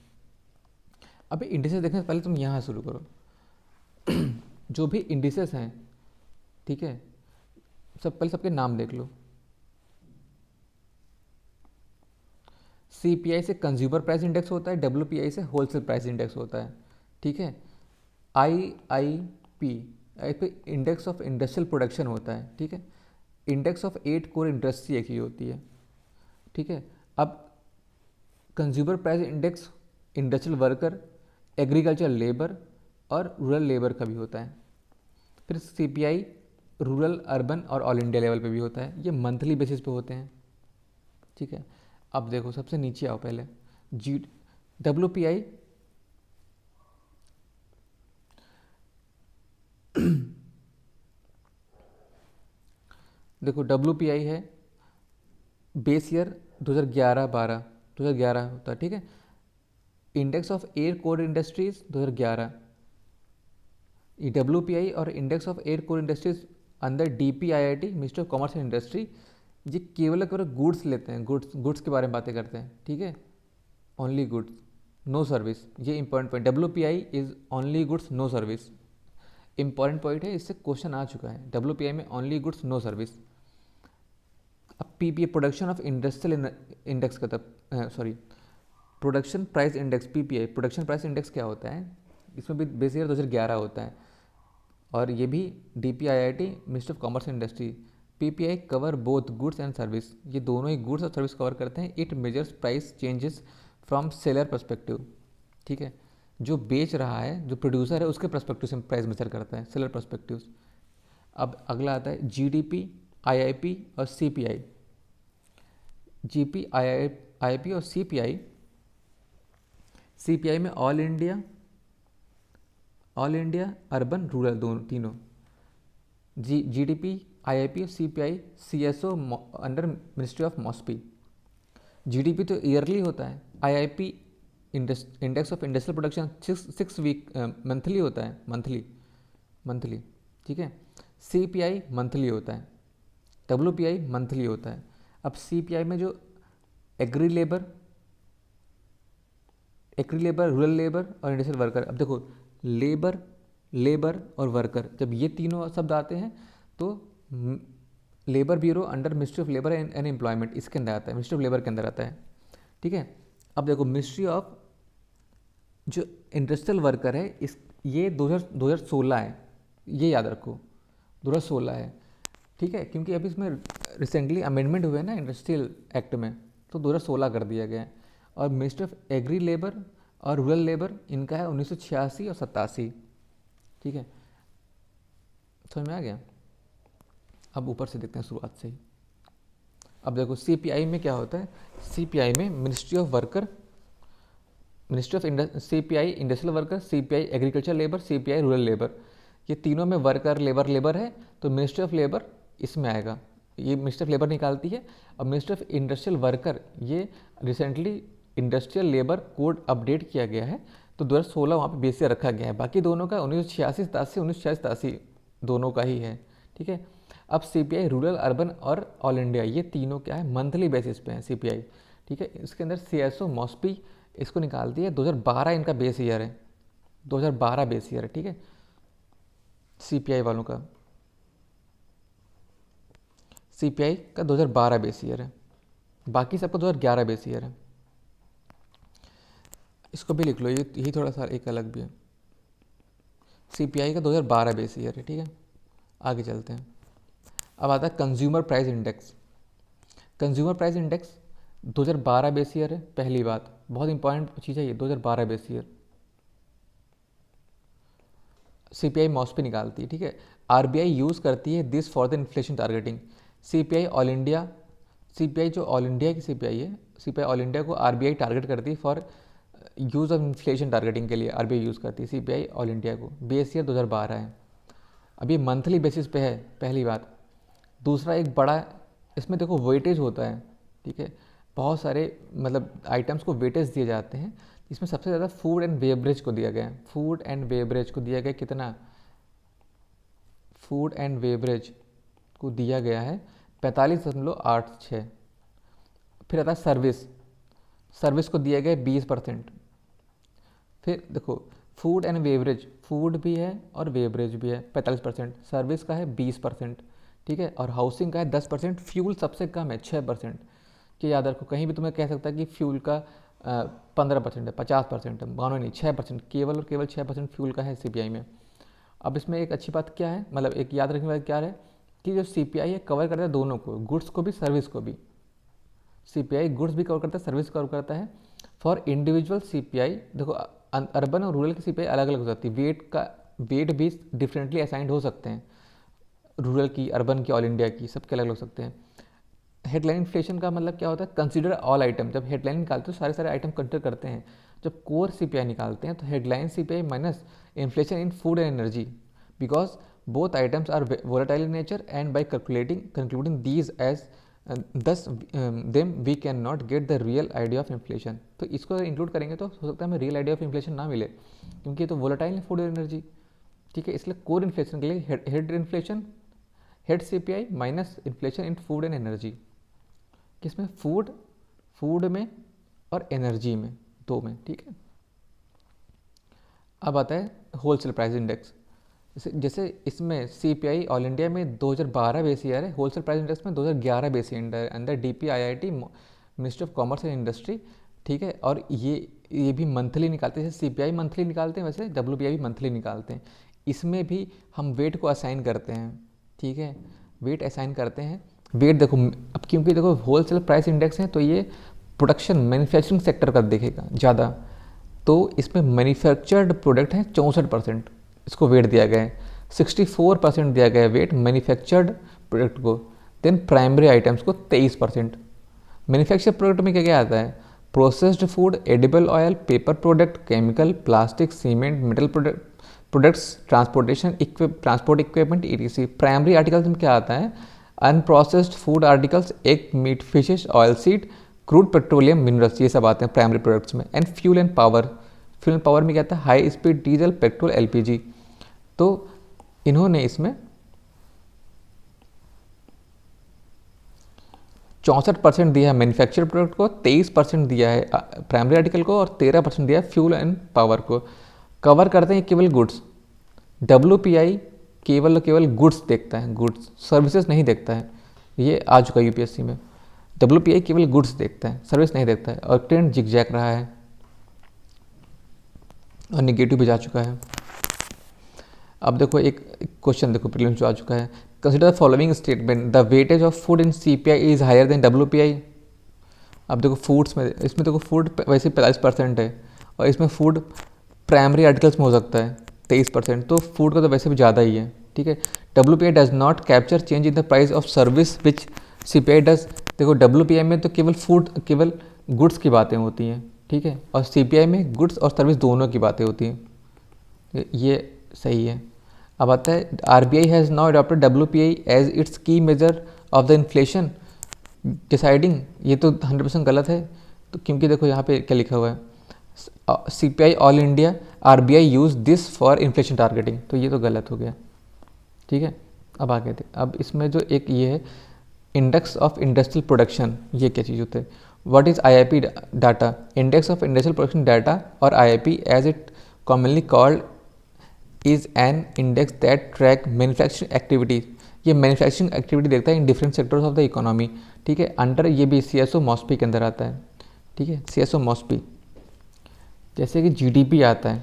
अभी इंडिसेस देखने से पहले तुम यहाँ शुरू करो। जो भी इंडिसेस हैं, ठीक है, पहले सबके नाम देख लो। CPI से कंज्यूमर प्राइस इंडेक्स होता है, WPI से होलसेल प्राइस इंडेक्स होता है। ठीक है, IIP index of industrial production होता है। ठीक है, इंडेक्स ऑफ 8 कोर इंडस्ट्री एक ही होती है। ठीक है, अब consumer price index industrial worker, agriculture labour और रूरल लेबर का भी होता है। फिर CPI रूरल, अर्बन और ऑल इंडिया लेवल पे भी होता है। ये मंथली बेसिस पे होते हैं। ठीक है, अब देखो सबसे नीचे आओ पहले, WPI देखो WPI है बेस ईयर 2011-12, 2011 होता है। ठीक है, index of air core industries 2011, ये WPI और index of air core industries अंदर DPIIT, ministry of commerce and industry, ये केवल गुड्स लेते हैं, गुड्स के बारे में बातें करते हैं। ठीक है, ओनली गुड्स, नो सर्विस, ये important point, WPI is only goods no service, important point है, इससे क्वेश्चन आ चुका है। WPI में ओनली गुड्स नो सर्विस। अब PPI production of industrial index का, तब sorry, production price index, PPI production price index क्या होता है, इसमें भी बेस ईयर 2011 होता है। और ये भी DPIIT, ministry of commerce and industry. PPI cover both goods and service, ये दोनों ही गुड्स और सर्विस कवर करते हैं। It measures price changes from seller perspective. ठीक है, जो बेच रहा है, जो प्रोड्यूसर है, उसके पर्सपेक्टिव से प्राइस मेजर करता है, सेलर पर्सपेक्टिव। अब अगला आता है GDP, IIP और CPI। GP, IIP और CPI में ऑल इंडिया, अर्बन, रूरल, दोनों तीनों। GDP, IIP और CPI CSO under ministry of MoSPI. GDP तो ईयरली होता है, IIP index of industrial production 6 week monthly होता है, मंथली। ठीक है, CPI मंथली होता है, WPI मंथली होता है। अब CPI में जो एग्री लेबर, रूरल लेबर और इंडस्ट्रियल वर्कर, अब देखो लेबर और वर्कर, जब ये तीनों शब्द आते हैं तो labour bureau under ministry of labour and employment, इसके अंदर आता है, मिनिस्ट्री ऑफ लेबर के अंदर आता है। ठीक है, अब देखो मिनिस्ट्री ऑफ जो इंडस्ट्रियल वर्कर है, इस ये 2016 है, ये याद रखो 2016 है। ठीक है, क्योंकि अभी इसमें रिसेंटली अमेंडमेंट हुए हैं ना इंडस्ट्रियल एक्ट में, तो 2016 कर दिया गया है। और मिनिस्ट्री ऑफ एग्री लेबर और रूरल लेबर, इनका है 1986 और 87। ठीक है, समझ में आ गया। अब ऊपर से देखते हैं शुरुआत से ही। अब देखो CPI में क्या होता है, CPI में ministry of worker, CPI industrial worker, CPI agriculture labour, CPI rural labour, ये तीनों में वर्कर लेबर है, तो मिनिस्ट्री ऑफ लेबर इसमें आएगा, ये मिनिस्ट्री ऑफ लेबर निकालती है। और मिनिस्ट्री ऑफ इंडस्ट्रियल वर्कर, ये recently industrial labour code update किया गया है, तो 2016 वहाँ पे बेस ईयर रखा गया है। बाकी दोनों का 1986-87 दोनों का ही है। ठीक है, अब CPI रूरल, अर्बन और ऑल इंडिया, ये तीनों क्या है, मंथली बेसिस पे है CPI। ठीक है, इसके अंदर CSO मॉस्पी इसको निकालती है, 2012 इनका बेस ईयर है, 2012 बेस ईयर है। ठीक है, CPI वालों का, CPI का 2012 बेस ईयर है, बाकी सबका 2011 बेस ईयर है। इसको भी लिख लो, यही थोड़ा सा एक अलग भी है। CPI का 2012 बेस ईयर है। ठीक है, आगे चलते हैं। अब आता है consumer price index. Consumer price index 2012 base year है, पहली बात, बहुत इंपॉर्टेंट चीज़ है ये, 2012 बेस ईयर सीपीआई मॉस्पी निकालती है, ठीक है। आरबीआई यूज़ करती है this for the inflation targeting. CPI all India, CPI जो ऑल इंडिया की सीपीआई है, सीपीआई ऑल इंडिया को आरबीआई टारगेट करती है for use of inflation targeting के लिए आरबीआई यूज़ करती है सीपीआई ऑल इंडिया को। बेस ईयर 2012 है। अभी मंथली बेसिस पे है, पहली बात। दूसरा एक बड़ा, इसमें देखो वेटेज होता है, ठीक है। बहुत सारे मतलब आइटम्स को वेटेज दिए जाते हैं। इसमें सबसे ज़्यादा फूड एंड बेवरेज को दिया गया है। फूड एंड बेवरेज को दिया गया कितना, फूड एंड बेवरेज को दिया गया है 45.86। फिर आता है सर्विस, सर्विस को दिया गया है 20%। फिर देखो फूड एंड बेवरेज, फूड भी है और बेवरेज भी है 45%, सर्विस का है 20%, ठीक है। और हाउसिंग का है 10%, फ्यूल सबसे कम है 6%। कि याद रखो, कहीं भी तुम्हें कह सकता है कि फ्यूल का 15% है, 50% है, मानो नहीं 6%, केवल और केवल 6% फ्यूल का है सीपीआई में। अब इसमें एक अच्छी बात क्या है, मतलब एक याद रखने वाली क्या है कि जो सीपीआई है कवर करता है दोनों को, गुड्स को भी सर्विस को भी। सीपीआई गुड्स भी कवर करता है, सर्विस कवर करता है। फॉर इंडिविजुअल सीपीआई देखो, अर्बन और रूरल की सीपीआई अलग अलग हो जाती है, वेट भी डिफरेंटली असाइंड हो सकते हैं, रूरल की, अर्बन की, ऑल इंडिया की, सबके अलग हो सकते हैं। हेडलाइन इन्फ्लेशन का मतलब क्या होता है, कंसीडर ऑल आइटम। जब हेडलाइन निकालते हो सारे सारे आइटम कंसिडर करते हैं। जब कोर सीपीआई निकालते हैं तो headline CPI minus inflation in food and energy, because both items are volatile in nature and by calculating concluding these as thus them we can not get the real idea of inflation. तो इसको अगर include करेंगे तो हो सकता है हमें real idea of inflation ना मिले, क्योंकि ये तो वोलेटाइल है फूड और एनर्जी, ठीक है। इसलिए कोर इन्फ्लेशन के लिए head inflation, head CPI minus inflation in food and energy, किसमें, फूड में और एनर्जी में, दो में, ठीक है। अब आता है होलसेल प्राइस इंडेक्स। जैसे इसमें सीपीआई ऑल इंडिया में 2012 बेस ईयर है, होलसेल प्राइस इंडेक्स में 2011 बेस ईयर है, अंदर DPIIT ministry of commerce and industry, ठीक है। और ये भी मंथली निकालते हैं, जैसे सीपीआई मंथली निकालते हैं वैसे डब्ल्यूपीआई भी मंथली निकालते हैं। इसमें भी हम वेट को असाइन करते हैं, ठीक है, वेट असाइन करते हैं। वेट देखो, अब क्योंकि देखो होलसेल प्राइस इंडेक्स है तो ये प्रोडक्शन मैन्युफैक्चरिंग सेक्टर का देखेगा ज़्यादा, तो इसमें मैन्युफैक्चर्ड प्रोडक्ट हैं 64%, इसको वेट दिया गया है। 64% दिया गया है वेट मैन्युफैक्चर्ड प्रोडक्ट को। देन प्राइमरी आइटम्स को 23%। मैन्युफैक्चर प्रोडक्ट में क्या क्या आता है, processed food, edible oil, paper product, chemical, plastic, cement, metal products, transport equipment, etc. Primary articles में क्या आता है, unprocessed food articles, egg, meat, fishes, oil seed, crude petroleum, minerals, ये सब आते हैं प्राइमरी प्रोडक्ट्स में। And fuel and power, fuel and power में क्या आता है, high speed diesel, petrol, LPG. तो इन्होंने इसमें 64% दिया है मैन्युफैक्चर प्रोडक्ट को, 23% दिया है प्राइमरी आर्टिकल को, और 13% दिया है फ्यूल एंड पावर को। कवर करते हैं केवल गुड्स। डब्ल्यूपीआई केवल गुड्स देखता है, गुड्स, सर्विसेज नहीं देखता है। ये आ चुका है यूपीएससी में। डब्ल्यूपीआई केवल गुड्स देखता है, सर्विस नहीं देखता है, और ट्रेंड जिगजैग रहा है और निगेटिव भी जा चुका है। अब देखो एक क्वेश्चन देखो प्रीलिम्स जो आ चुका है, consider the following statement, the weightage of food in CPI is higher than WPI. अब देखो फूड्स में, इसमें देखो फूड वैसे 45% है, और इसमें फूड प्राइमरी आर्टिकल्स में हो सकता है 23%, तो फूड का तो वैसे भी ज़्यादा ही है, ठीक है। WPI does not capture change in the price of service which CPI does. देखो डब्ल्यूपीआई में तो केवल फूड, केवल गुड्स की बातें होती हैं, ठीक है, और सीपीआई में गुड्स और सर्विस दोनों की बातें होती हैं, ये सही है। अब आता है RBI has now adopted WPI as its key measure of the inflation deciding. ये तो 100% गलत है, तो क्योंकि देखो यहाँ पे क्या लिखा हुआ है, CPI all India, RBI use this for inflation targeting, तो ये तो गलत हो गया, ठीक है। अब आगे थे, अब इसमें जो एक ये है इंडेक्स ऑफ इंडस्ट्रियल प्रोडक्शन, ये क्या चीज़ होता है, what is IIP data, index of industrial production data, और IIP as it commonly called is an index that track manufacturing activities. ये मैन्युफैक्चरिंग एक्टिविटी देखता है in different sectors of the economy, ठीक है। अंडर ये भी सीएसओ मॉस्पी के अंदर आता है, ठीक है, सीएसओ मॉस्पी। जैसे कि जीडीपी आता है,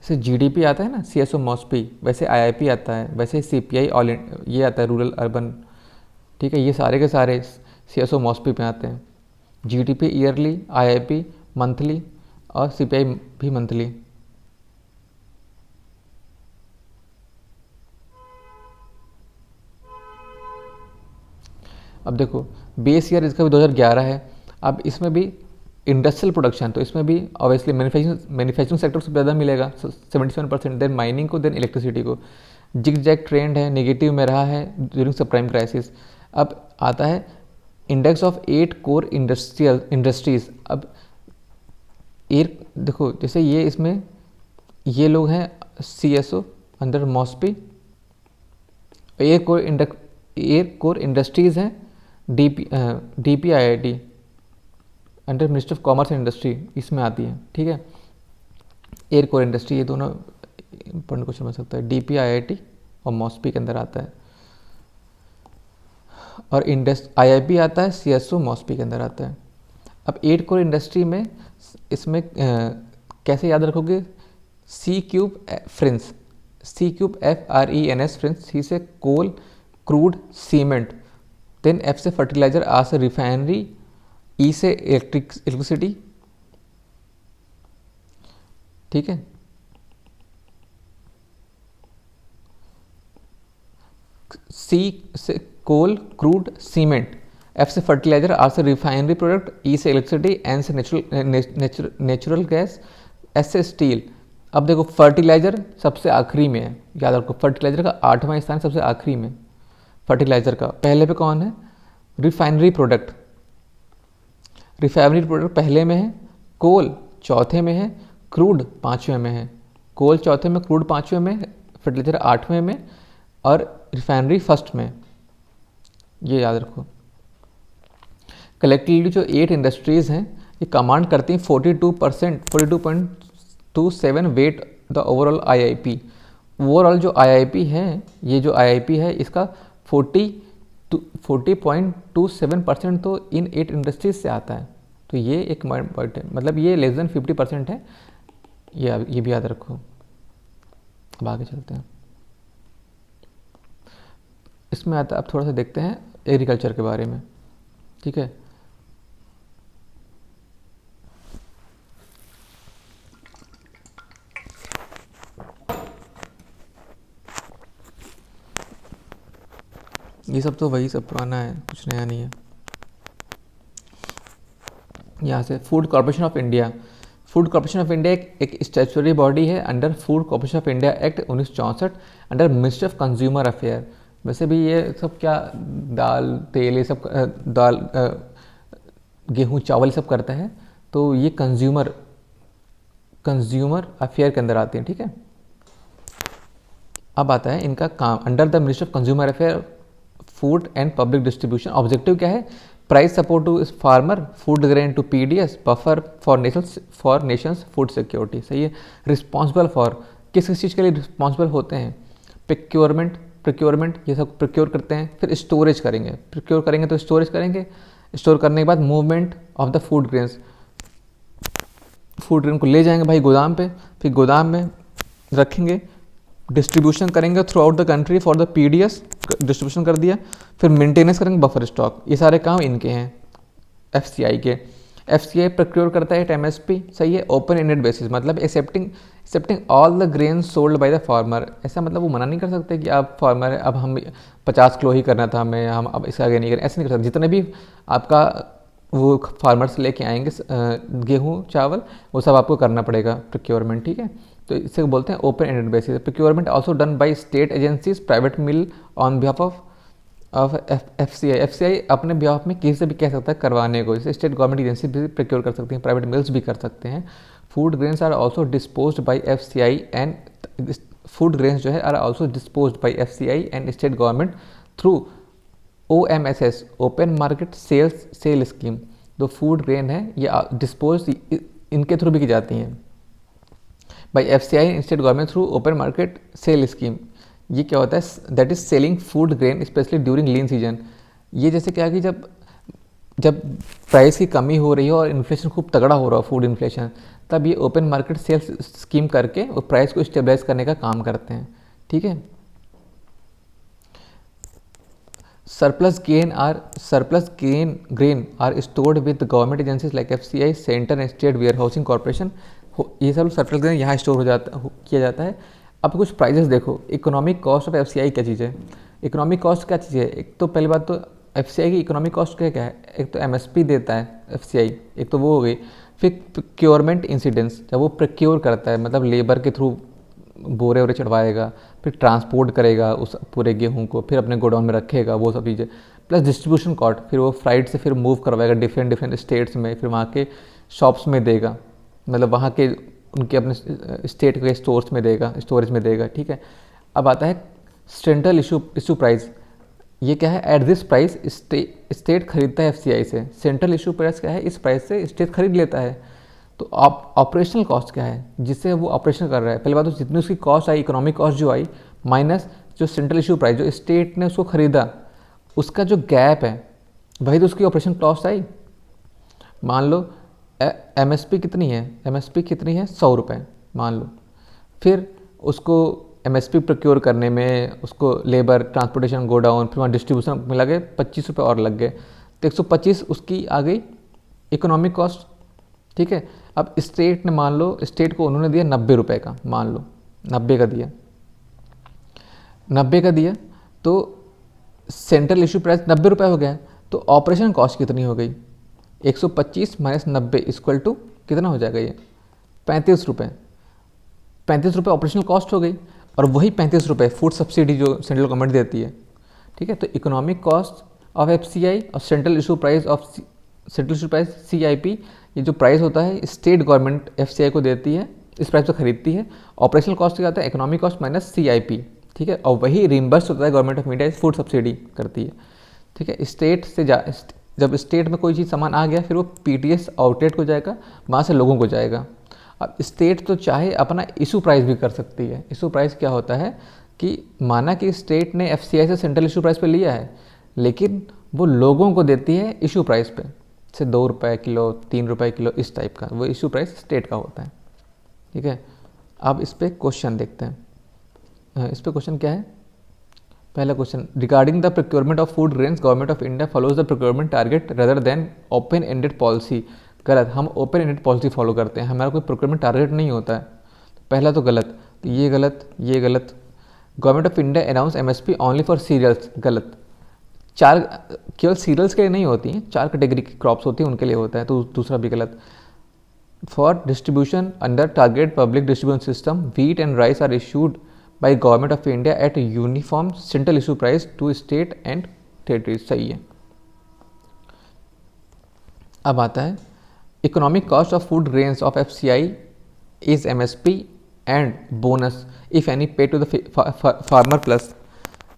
जैसे जीडीपी आता है ना सीएसओ मॉस्पी, वैसे आईआईपी आता है, वैसे सीपीआई ऑल ये आता है रूरल अर्बन, ठीक है। ये सारे के सारे सीएसओ मॉस्पी पे आते हैं, जीडीपी ईयरली, आईआईपी मंथली और सीपीआई भी मंथली। अब देखो बेस ईयर इसका भी 2011 है। अब इसमें भी इंडस्ट्रियल प्रोडक्शन, तो इसमें भी ऑब्वियसली मैन्युफैक्चरिंग सेक्टर से ज़्यादा मिलेगा 77%, देन माइनिंग को, देन इलेक्ट्रिसिटी को। जिग जैग ट्रेंड है, नेगेटिव में रहा है ड्यूरिंग सब प्राइम क्राइसिस। अब आता है इंडेक्स ऑफ 8 कोर इंडस्ट्रीज। अब एक देखो जैसे ये इसमें ये लोग हैं CSO अंडर मॉस्पी, एक कोर इंडस्ट्रीज़ हैं DPIIT under ministry of commerce and industry, इसमें आती है। ठीक है, एयर कोर इंडस्ट्री, ये दोनों इंपॉर्टेंट क्वेश्चन बन सकता है। DPIIT और मॉस्पी के अंदर आता है, और IIP आता है CSO मॉस्पी के अंदर आता है। अब 8 कोर इंडस्ट्री में इसमें कैसे याद रखोगे, C³ फ्रेंस, C³ FRENS फ्रेंस, C से कोल, क्रूड, सीमेंट, देन F से फर्टिलाइजर, R से रिफाइनरी, E से इलेक्ट्रिसिटी। ठीक है, C से कोल, क्रूड, सीमेंट, F से फर्टिलाइजर, R से रिफाइनरी प्रोडक्ट, E से इलेक्ट्रिसिटी, N से नेचुरल गैस, S से स्टील। अब देखो फर्टिलाइजर सबसे आखिरी में है, याद रखो फर्टिलाइजर का 8वां स्थान सबसे आखिरी में फर्टिलाइजर का। पहले पे कौन है, रिफाइनरी प्रोडक्ट, रिफाइनरी प्रोडक्ट पहले में है, कोल चौथे में है, क्रूड 5वें में है। कोल चौथे में, क्रूड 5वें में, फर्टिलाइजर 8वें में और रिफाइनरी फर्स्ट में, ये याद रखो। कलेक्टिवली जो 8 इंडस्ट्रीज़ हैं ये कमांड करती हैं 42.27 weight the overall IIP। Overall जो IIP है, ये जो IIP है इसका 40.27% तो इन 8 इंडस्ट्रीज से आता है। तो ये एक पॉइंट है, मतलब ये लेस देन 50% है, ये भी याद रखो। अब आगे चलते हैं, इसमें आता, अब थोड़ा सा देखते हैं एग्रीकल्चर के बारे में। ठीक है, ये सब तो वही सब पुराना है, कुछ नया नहीं है। यहाँ से food corporation of India. Food corporation of India एक स्टैट्यूटरी बॉडी है under food corporation of India act 1964 under ministry of consumer affair. वैसे भी ये सब क्या दाल तेल ये सब दाल गेहूँ चावल सब करता है, तो ये कंज्यूमर अफेयर के अंदर आते हैं। ठीक है, अब आता है इनका काम under the ministry of consumer affair food and public distribution. Objective क्या है, price support to farmer, food grain to PDS, buffer for nations food security. सही है, रिस्पॉन्सिबल फॉर किस चीज़ के लिए रिस्पॉन्सिबल होते हैं, प्रिक्योरमेंट ये सब प्रिक्योर करते हैं, फिर स्टोरेज करेंगे, प्रिक्योर करेंगे तो स्टोरेज करेंगे, स्टोर करने के बाद movement of the food grains, food grain को ले जाएंगे भाई गोदाम पे, फिर गोदाम में रखेंगे, डिस्ट्रीब्यूशन करेंगे through out the country for the PDS, distribution कर दिया, फिर मेंटेनेंस करेंगे बफर स्टॉक। ये सारे काम इनके हैं FCI के। FCI प्रोक्योर करता है MSP। सही है, ओपन एंडेड बेसिस, मतलब accepting all the grain sold by the farmer. ऐसा मतलब वो मना नहीं कर सकते कि आप फार्मर है, अब हम 50 किलो ही करना था हमें, हम अब इससे आगे नहीं करें, ऐसे नहीं कर सकते। जितने भी आपका वो फार्मर्स लेके आएंगे गेहूँ चावल, वो सब आपको करना पड़ेगा प्रोक्योरमेंट। ठीक है, तो इसे बोलते हैं open ended basis. Procurement also done by state agencies, private mill on behalf of FCI। FCI अपने बिहाफ में किसी से भी कह सकता है करवाने को, जैसे स्टेट गवर्नमेंट एजेंसी भी प्रोक्योर कर सकती हैं, प्राइवेट मिल्स भी कर सकते हैं। Food grains are also disposed by FCI and food grains जो है are also disposed by FCI and state government through OMSS, open market sale scheme. जो फूड ग्रेन है ये डिस्पोज इनके थ्रू भी की जाती हैं by FCI and state government through open market sale scheme. ये क्या होता है, that is selling food grain specially during lean season. ये जैसे क्या कि जब प्राइस की कमी हो रही है और इन्फ्लेशन खूब तगड़ा हो रहा है, फूड इन्फ्लेशन, तब ये ओपन मार्केट सेल्स स्कीम करके वो प्राइस को स्टेबलाइज करने का काम करते हैं। ठीक है, surplus grain are stored with government agencies like FCI, centre and state warehousing corporation. ये सब सरप्लस ग्रेन यहाँ स्टोर किया जाता है। अब कुछ प्राइजेस देखो, इकोनॉमिक कॉस्ट ऑफ FCI क्या चीज़ है, इकोनॉमिक कॉस्ट क्या चीज़ है। एक तो पहली बात तो FCI की इकोनॉमिक कॉस्ट क्या है, एक तो MSP देता है FCI, एक तो वो हो गई। फिर प्रोक्योरमेंट इंसिडेंस, जब वो प्रोक्योर करता है मतलब लेबर के थ्रू बोरे वोरे चढ़वाएगा, फिर ट्रांसपोर्ट करेगा उस पूरे गेहूं को, फिर अपने गोडाउन में रखेगा, वो सब चीज़ें। प्लस डिस्ट्रीब्यूशन कॉस्ट, फिर वो फ्लाइट से फिर मूव करवाएगा डिफरेंट डिफरेंट स्टेट्स में, फिर वहाँ के शॉप्स में देगा, मतलब वहाँ के उनके अपने स्टेट के स्टोर्स में देगा, स्टोरेज में देगा, ठीक है। अब आता है सेंट्रल इशू प्राइस। ये क्या है, एट दिस प्राइस स्टेट खरीदता है FCI से। सेंट्रल इशू प्राइस क्या है, इस प्राइस से स्टेट खरीद लेता है। तो ऑपरेशनल कॉस्ट क्या है, जिससे वो ऑपरेशन कर रहा है। पहले बात तो जितनी उसकी कॉस्ट आई, इकोनॉमिक कॉस्ट जो आई, माइनस जो सेंट्रल इशू प्राइस जो स्टेट ने उसको खरीदा, उसका जो गैप है वही तो उसकी ऑपरेशन कॉस्ट आई। मान लो MSP कितनी है, MSP कितनी है 100 रुपये मान लो, फिर उसको MSP प्रोक्योर करने में उसको लेबर, ट्रांसपोर्टेशन, गोडाउन, फिर वहाँ डिस्ट्रीब्यूशन मिला के 25 रुपये और लग गए, तो 125 उसकी आ गई इकोनॉमिक कॉस्ट, ठीक है। अब स्टेट ने मान लो, स्टेट को उन्होंने दिया 90 रुपये का, मान लो 90 का दिया, 90 का दिया, तो सेंट्रल इशू प्राइस 90 रुपये हो गया, तो ऑपरेशन कॉस्ट कितनी हो गई, 125 माइनस 90 इक्वल टू कितना हो जाएगा ये 35 रुपये। 35 रुपये ऑपरेशनल कॉस्ट हो गई, और वही 35 रुपये फूड सब्सिडी जो सेंट्रल गवर्नमेंट देती है, ठीक है। तो इकोनॉमिक कॉस्ट ऑफ FCI और सेंट्रल इशू प्राइस CIP, ये जो प्राइस होता है स्टेट गवर्नमेंट FCI को देती है, इस प्राइस पर खरीदती है। ऑपरेशनल कॉस्ट क्या होता है, इकोनॉमिक कॉस्ट माइनस CIP, ठीक है। और वही रिम्बर्स होता है government of India food subsidy करती है, ठीक है। स्टेट से जब स्टेट में कोई चीज़ सामान आ गया, फिर वो PTS आउटलेट को जाएगा, वहाँ से लोगों को जाएगा। अब स्टेट तो चाहे अपना इशू प्राइस भी कर सकती है। इशू प्राइस क्या होता है कि माना कि स्टेट ने FCI से सेंट्रल इशू प्राइस पे लिया है, लेकिन वो लोगों को देती है इशू प्राइस पे, से 2 रुपये किलो, 3 रुपये किलो, इस टाइप का वो इशू प्राइस स्टेट का होता है, ठीक है। अब इस पर क्वेश्चन देखते हैं। इस पर क्वेश्चन क्या है, पहला question, regarding the procurement of food grains government of India follows the procurement target rather than open ended policy. गलत, हम ओपन एंडेड पॉलिसी फॉलो करते हैं, हमारा कोई प्रोक्योरमेंट टारगेट नहीं होता है। पहला तो गलत, तो ये गलत, ये गलत। Government of India announce MSP only for cereals, गलत। चार केवल सीरियल्स के लिए नहीं होती हैं, 4 कैटेगरी की क्रॉप्स होती हैं उनके लिए होता है, तो दूसरा भी गलत। For distribution under target public distribution system wheat and rice are issued by government of India at uniform central issue price to state and territories, सही है। अब आता है economic cost of food grains of FCI is MSP and bonus if any pay to the farmer plus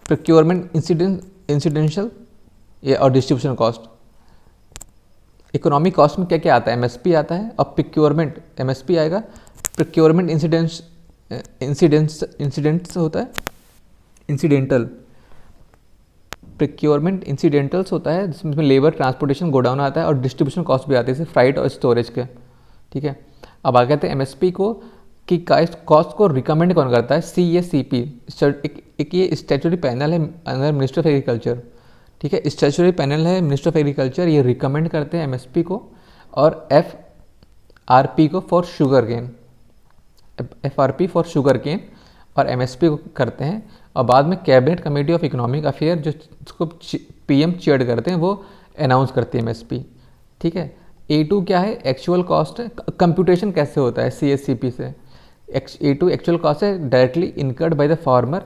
procurement incidental और distribution cost. Economic cost में क्या क्या आता है, MSP आता है, और प्रोक्योरमेंट MSP आएगा, प्रोक्योरमेंट इंसिडेंट्स होता है, इंसिडेंटल प्रोक्योरमेंट इंसिडेंटल्स होता है, जिसमें लेबर, ट्रांसपोर्टेशन, गोडाउन आता है, और डिस्ट्रीब्यूशन कॉस्ट भी आती है, जैसे फ्राइट और स्टोरेज के, ठीक है। अब आगे आते हैं MSP को कि कॉस्ट को रिकमेंड कौन करता है, CACP, एक ये स्टैट्यूटरी पैनल है अंडर मिनिस्ट्री ऑफ एग्रीकल्चर, ठीक है। स्टैट्यूटरी पैनल है मिनिस्ट्री ऑफ एग्रीकल्चर, ये रिकमेंड करते हैं MSP को, और FRP को for sugar cane, FRP for sugar cane और MSP को करते हैं। और बाद में cabinet committee of economic affair जो जिसको PM चेयर करते हैं, वो अनाउंस करती है MSP, ठीक है। A2 क्या है, एक्चुअल कॉस्ट है, कंप्यूटेशन कैसे होता है CACP से। A2 एक्चुअल कॉस्ट है directly incurred by the farmer,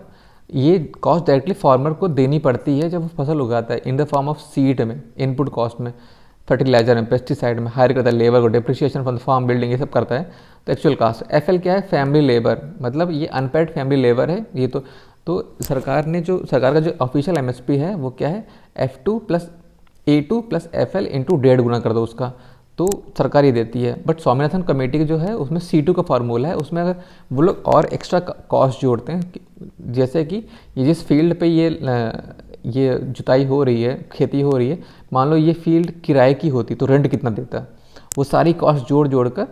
ये कॉस्ट डायरेक्टली फार्मर को देनी पड़ती है जब वो फसल उगाता है, in the form of seed में, इनपुट कॉस्ट में, फर्टिलाइजर में, पेस्टिसाइड में, हायर करता है लेबर को, depreciation from the farm building, ये सब करता है। तो एक्चुअल कॉस्ट। FL क्या है, फैमिली लेबर, मतलब ये अनपेड फैमिली लेबर है। ये तो सरकार का जो ऑफिशियल MSP है वो क्या है, A2 प्लस FL इंटू 1.5 गुना कर दो उसका, तो सरकार ही देती है। बट स्वामीनाथन कमेटी की जो है उसमें C2 का फार्मूला है, उसमें अगर वो लोग और एक्स्ट्रा कॉस्ट जोड़ते हैं, जैसे कि ये जिस फील्ड पे ये जुताई हो रही है, खेती हो रही है, मान लो ये फील्ड किराए की होती तो रेंट कितना देता, वो सारी कॉस्ट जोड़ कर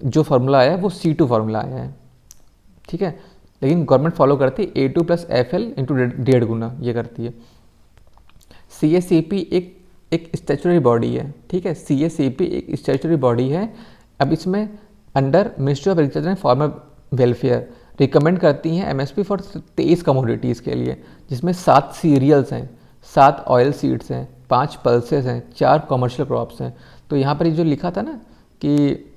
जो फार्मूला आया है वो C2 फार्मूला आया है, ठीक है। लेकिन गवर्नमेंट फॉलो करती है A2 प्लस FL इंटू 1.5 गुना, ये करती है। CSCP एक स्टैचुटरी बॉडी है, ठीक है। CSCP एक स्टैचुटरी बॉडी है। अब इसमें under ministry of agriculture and farmer welfare recommend करती हैं MSP फॉर 23 कमोडिटीज़ के लिए, जिसमें 7 सीरियल्स हैं, 7 ऑयल सीड्स हैं, 5 पल्सेस हैं, 4 कमर्शियल क्रॉप्स हैं। तो यहाँ पर ये जो लिखा था ना कि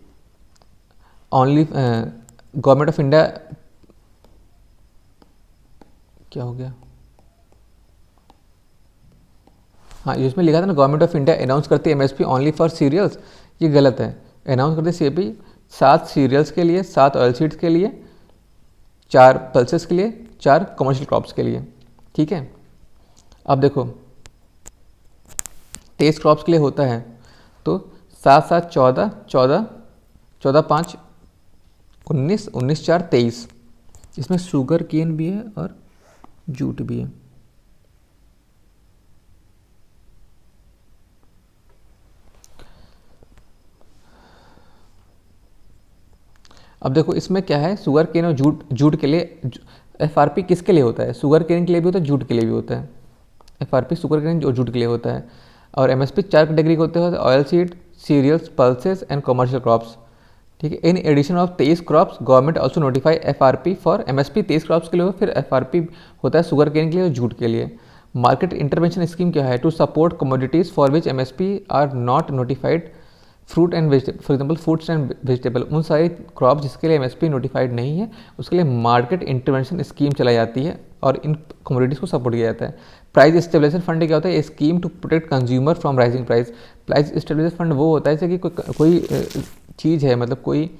ओनली गवर्नमेंट ऑफ इंडिया, क्या हो गया, हाँ, जिसमें लिखा था ना गवर्नमेंट ऑफ इंडिया अनाउंस करती है MSP ओनली फॉर सीरियल्स, ये गलत है। अनाउंस करती है CSP 7 सीरियल्स के लिए, 7 ऑयल सीड्स के लिए, 4 पल्सेस के लिए, 4 कमर्शियल क्रॉप्स के लिए, ठीक है। अब देखो 23 क्रॉप्स के लिए होता है तो 7 7 14 14 14 5 19 19 4 23, इसमें शुगर केन भी है और जूट भी है। अब देखो इसमें क्या है, शुगर केन और जूट के लिए FRP किसके लिए होता है, शुगर केन के लिए भी होता है, जूट के लिए भी होता है। FRP शुगर केन और जूट के लिए होता है। और MSP 4 कैटेगरी के होते हैं, oil seed, cereals, pulses and commercial crops, ठीक है। In addition of 23 crops government also notify FRP for MSP 23 crops के लिए हो, फिर FRP होता है शुगर केन के लिए और जूट के लिए। मार्केट इंटरवेंशन स्कीम क्या है, to support commodities for which MSP are not notified, fruit and vegetable, for example fruits and vegetable, उन सारी क्रॉप जिसके लिए MSP नोटिफाइड नहीं है उसके लिए मार्केट इंटरवेंशन स्कीम चलाई जाती है और इन कमोडिटीज़ को सपोर्ट किया जाता है। प्राइस स्टेबलाइजेशन फंड क्या होता है, scheme to protect consumer from rising price. Price stabilisation fund वो होता है जैसे कि कोई चीज़ है, मतलब कोई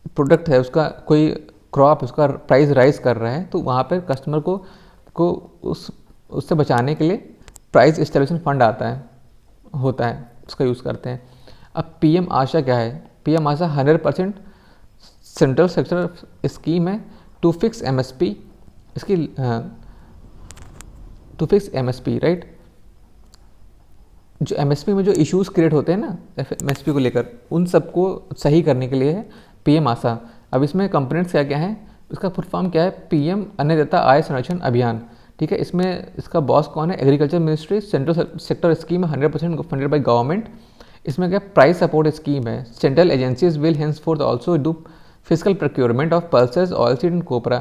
प्रोडक्ट है, उसका कोई क्रॉप, उसका प्राइस राइज कर रहा है, तो वहाँ पर कस्टमर को उससे बचाने के लिए प्राइस स्टेबलाइजेशन फंड होता है, उसका यूज़ करते हैं। अब PM आशा क्या है, PM आशा 100% सेंट्रल सेक्टर स्कीम है टू फिक्स MSP, इसकी टू फिक्स MSP, राइट। जो MSP में जो इश्यूज़ क्रिएट होते हैं ना MSP को लेकर, उन सबको सही करने के लिए है PM आशा। अब इसमें कंपोनेंट्स क्या क्या हैं, इसका फुल फॉर्म क्या है, PM अन्नदाता आय संरक्षण अभियान, ठीक है। इसमें इसका बॉस कौन है, agriculture ministry, central sector scheme है, 100% फंडेड बाय गवर्नमेंट। इसमें क्या प्राइस सपोर्ट स्कीम है, central agencies will henceforth also do physical procurement of pulses, oil seed and copra.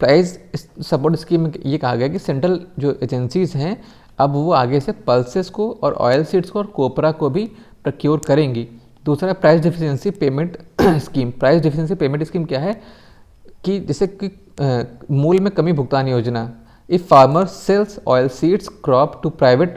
Price support scheme में ये कहा गया कि सेंट्रल जो एजेंसीज हैं अब वो आगे से पल्सेस को और ऑयल सीड्स को और कोपरा को भी प्रोक्योर करेंगी। दूसरा price deficiency payment scheme. Price deficiency payment scheme क्या है कि जैसे कि मूल्य में कमी भुगतान योजना। If farmer sells oil seeds crop to private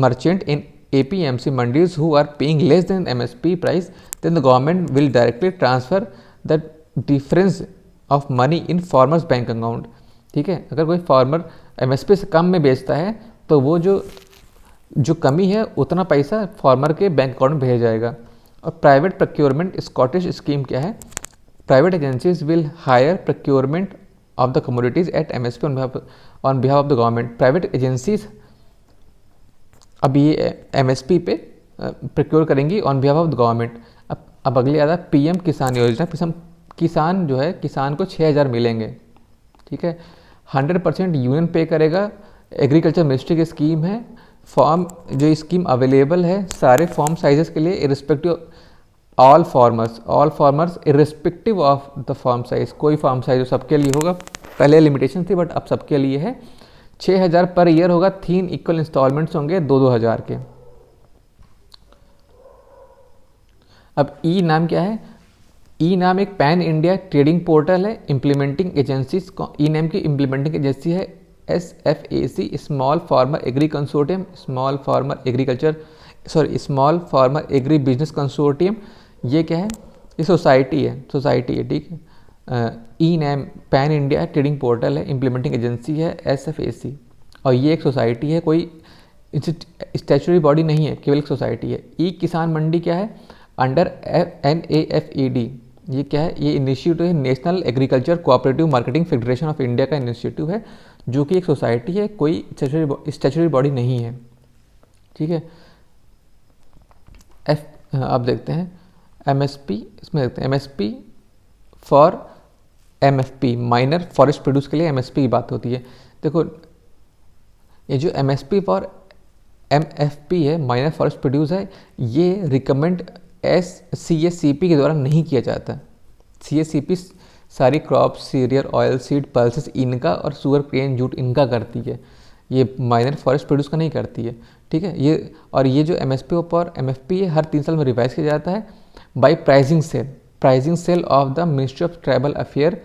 merchant in APMC mandis who are paying less than MSP price, then the government will directly transfer the difference of money in farmer's bank account, ठीक है। अगर कोई farmer MSP से कम में बेचता है तो वो जो कमी है उतना पैसा फार्मर के बैंक अकाउंट में भेजा जाएगा। और प्राइवेट प्रोक्योरमेंट स्कॉटिश स्कीम क्या है, private agencies will hire procurement of the commodities at MSP on behalf of the government। Private agencies अब ये MSP पे प्रोक्योर करेंगी on behalf of the government. अब अगले आता है PM किसान योजना। किसान जो है, किसान को 6000 मिलेंगे, ठीक है। 100% यूनियन पे करेगा, एग्रीकल्चर मिनिस्ट्री की स्कीम है। फॉर्म जो स्कीम अवेलेबल है सारे फॉर्म साइजेस के लिए irrespective all farmers irrespective of the form size. कोई फॉर्म साइज जो सबके लिए होगा, पहले लिमिटेशन थी बट अब सबके लिए है। 6000 पर ईयर होगा, 3 इक्वल इंस्टॉलमेंट्स होंगे 2-2000 के। अब ई नाम क्या है, ई नाम एक पैन इंडिया ट्रेडिंग पोर्टल है। इम्प्लीमेंटिंग एजेंसीज, ई नाम की इम्प्लीमेंटिंग एजेंसी है SFAC, small farmer agri consortium, small farmer agri business consortium. ये क्या है, ये सोसाइटी है, ठीक है। E NAM pan India trading portal है, इम्प्लीमेंटिंग एजेंसी है SFAC, और ये एक सोसाइटी है, कोई स्टैचुटरी बॉडी नहीं है, केवल एक सोसाइटी है। ई किसान मंडी क्या है, अंडर NAFED। ये क्या है, ये इनिशिएटिव है, national agriculture cooperative marketing federation of India का इनिशिएटिव है, जो कि एक सोसाइटी है, कोई स्टैचुटरी बॉडी नहीं है, ठीक है। आप देखते हैं MSP, इसमें देखते हैं MSP for MFP minor forest produce के लिए MSP की बात होती है। देखो ये जो MSP फॉर MFP है, माइनर फॉरेस्ट प्रोड्यूस है, ये रिकमेंड CSCP के द्वारा नहीं किया जाता। CSCP सारी crop, serial, oil seed, pulses इनका और शुगर केन जूट इनका करती है, ये माइनर फॉरेस्ट प्रोड्यूस का नहीं करती है, ठीक है। ये जो MSP और MFP है हर 3 साल में रिवाइज किया जाता है by pricing cell of the ministry of tribal affair,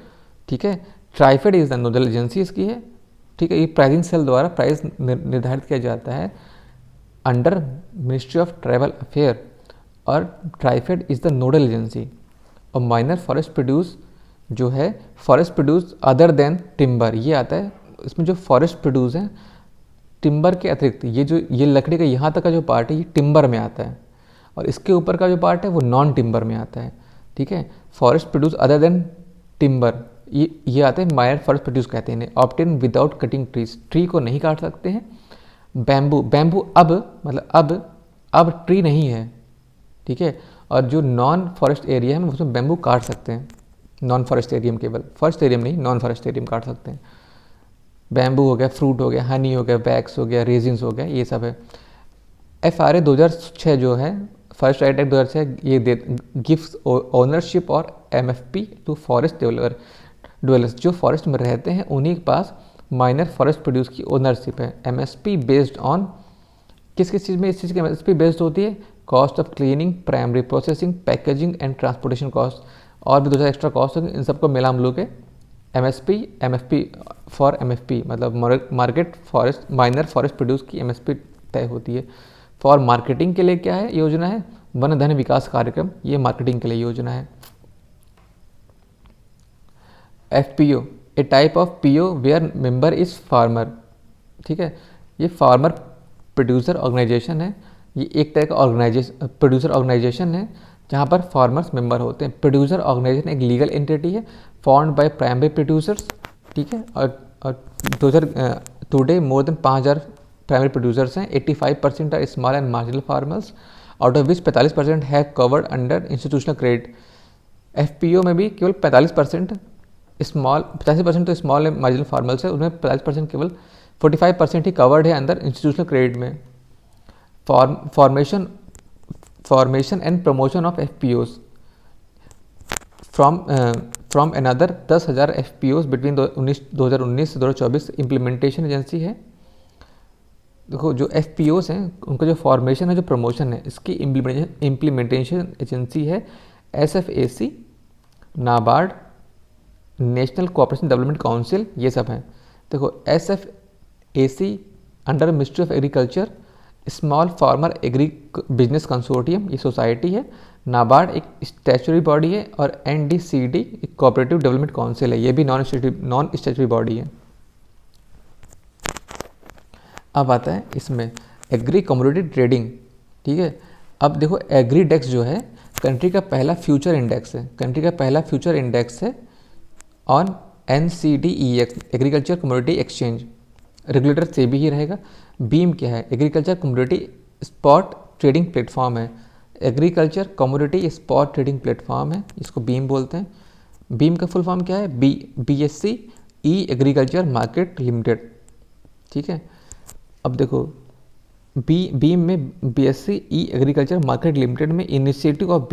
ठीक है। TRIFED is the nodal agency इसकी है, ठीक है। ये प्राइजिंग सेल द्वारा प्राइस निर्धारित किया जाता है under ministry of tribal affair, और TRIFED is the nodal agency. और माइनर फॉरेस्ट प्रोड्यूस जो है, forest produce other than timber, ये आता है इसमें। जो फॉरेस्ट प्रोड्यूस है टिम्बर के अतिरिक्त, ये लकड़ी का यहाँ तक का जो पार्ट है ये टिम्बर में आता है, और इसके ऊपर का जो पार्ट है वो नॉन टिम्बर में आता है, ठीक है। Forest produce other than timber, ये आते हैं माइनर फॉरेस्ट प्रोड्यूस कहते हैं। Obtain without cutting trees, tree को नहीं काट सकते हैं। बैम्बू अब मतलब अब ट्री नहीं है, ठीक है। और जो नॉन फॉरेस्ट एरिया है उसमें बैम्बू काट सकते हैं, नॉन फॉरेस्ट एरियम, केवल फॉरेस्ट एरियम नहीं, नॉन फॉरेस्ट एरियम काट सकते हैं। बैम्बू हो गया, फ्रूट हो गया, हनी हो गया, वैक्स हो गया, रेजिन्स हो गया, ये सब है। FRA 2006 जो है, फॉरेस्ट राइट एक्ट 2006, ये गिव्स ओनरशिप और MFP टू फॉरेस्ट डेवलपर्स, जो फॉरेस्ट में रहते हैं उन्हीं के पास माइनर फॉरेस्ट प्रोड्यूस की ओनरशिप है। MSP बेस्ड ऑन किस चीज़ में इस चीज़ की MSP बेस्ड होती है? Cost of cleaning, primary processing, packaging and transportation cost, और भी 2 एक्स्ट्रा कॉस्ट होंगे, इन सबको मिला हम लोग के MFP फॉर MFP मतलब market forest, minor forest produce की MSP तय होती है। फॉर मार्केटिंग के लिए क्या है योजना है? वन धन विकास कार्यक्रम, ये मार्केटिंग के लिए योजना है। FPO, a type of PO where member is farmer, ठीक है। ये फार्मर प्रोड्यूसर ऑर्गेनाइजेशन है, ये एक तरह का प्रोड्यूसर ऑर्गेनाइजेशन है जहाँ पर फार्मर्स मेंबर होते हैं। प्रोड्यूसर ऑर्गेनाइजेशन एक लीगल एंटिटी है फॉर्म्ड बाय प्राइमरी प्रोड्यूसर्स, ठीक है। और today more than 5000 primary producers हैं। 85% are small and marginal farmers, out of which 45% have covered under institutional credit. FPO में भी केवल 85% तो स्मॉल एंड मार्जिनल फार्मर्स है, उसमें 45% केवल 45% ही कवर्ड है अंदर इंस्टीट्यूशनल क्रेडिट में। Formation and promotion of FPOs from another 10,000 FPOs between 2019 से 2024 इम्प्लीमेंटेशन एजेंसी है। देखो जो FPOs हैं उनका जो फॉर्मेशन है, जो प्रमोशन है, इसकी इम्प्लीमेंटेशन एजेंसी है SFAC, NABARD, national cooperation development council, ये सब हैं। देखो SFAC under ministry of agriculture, small farmer agri business consortium, ये सोसाइटी है। नाबार्ड एक स्टैचुटरी बॉडी है, और NDCD एक कोऑपरेटिव डेवलपमेंट काउंसिल है, ये भी नॉन स्टैचुटरी बॉडी है। अब आता है इसमें एग्री कमोडिटी ट्रेडिंग, ठीक है। अब देखो एग्रीडेक्स जो है कंट्री का पहला फ्यूचर इंडेक्स है, on NCDEX agriculture commodity exchange, regulator SEBI ही रहेगा। बीम क्या है? Agriculture commodity spot trading platform है, agriculture commodity spot trading platform है, इसको बीम बोलते हैं। बीम का फुल फॉर्म क्या है? BSE ई एग्रीकल्चर मार्केट लिमिटेड, ठीक है। अब देखो बीम में BSE ई एग्रीकल्चर मार्केट लिमिटेड में इनिशिएटिव ऑफ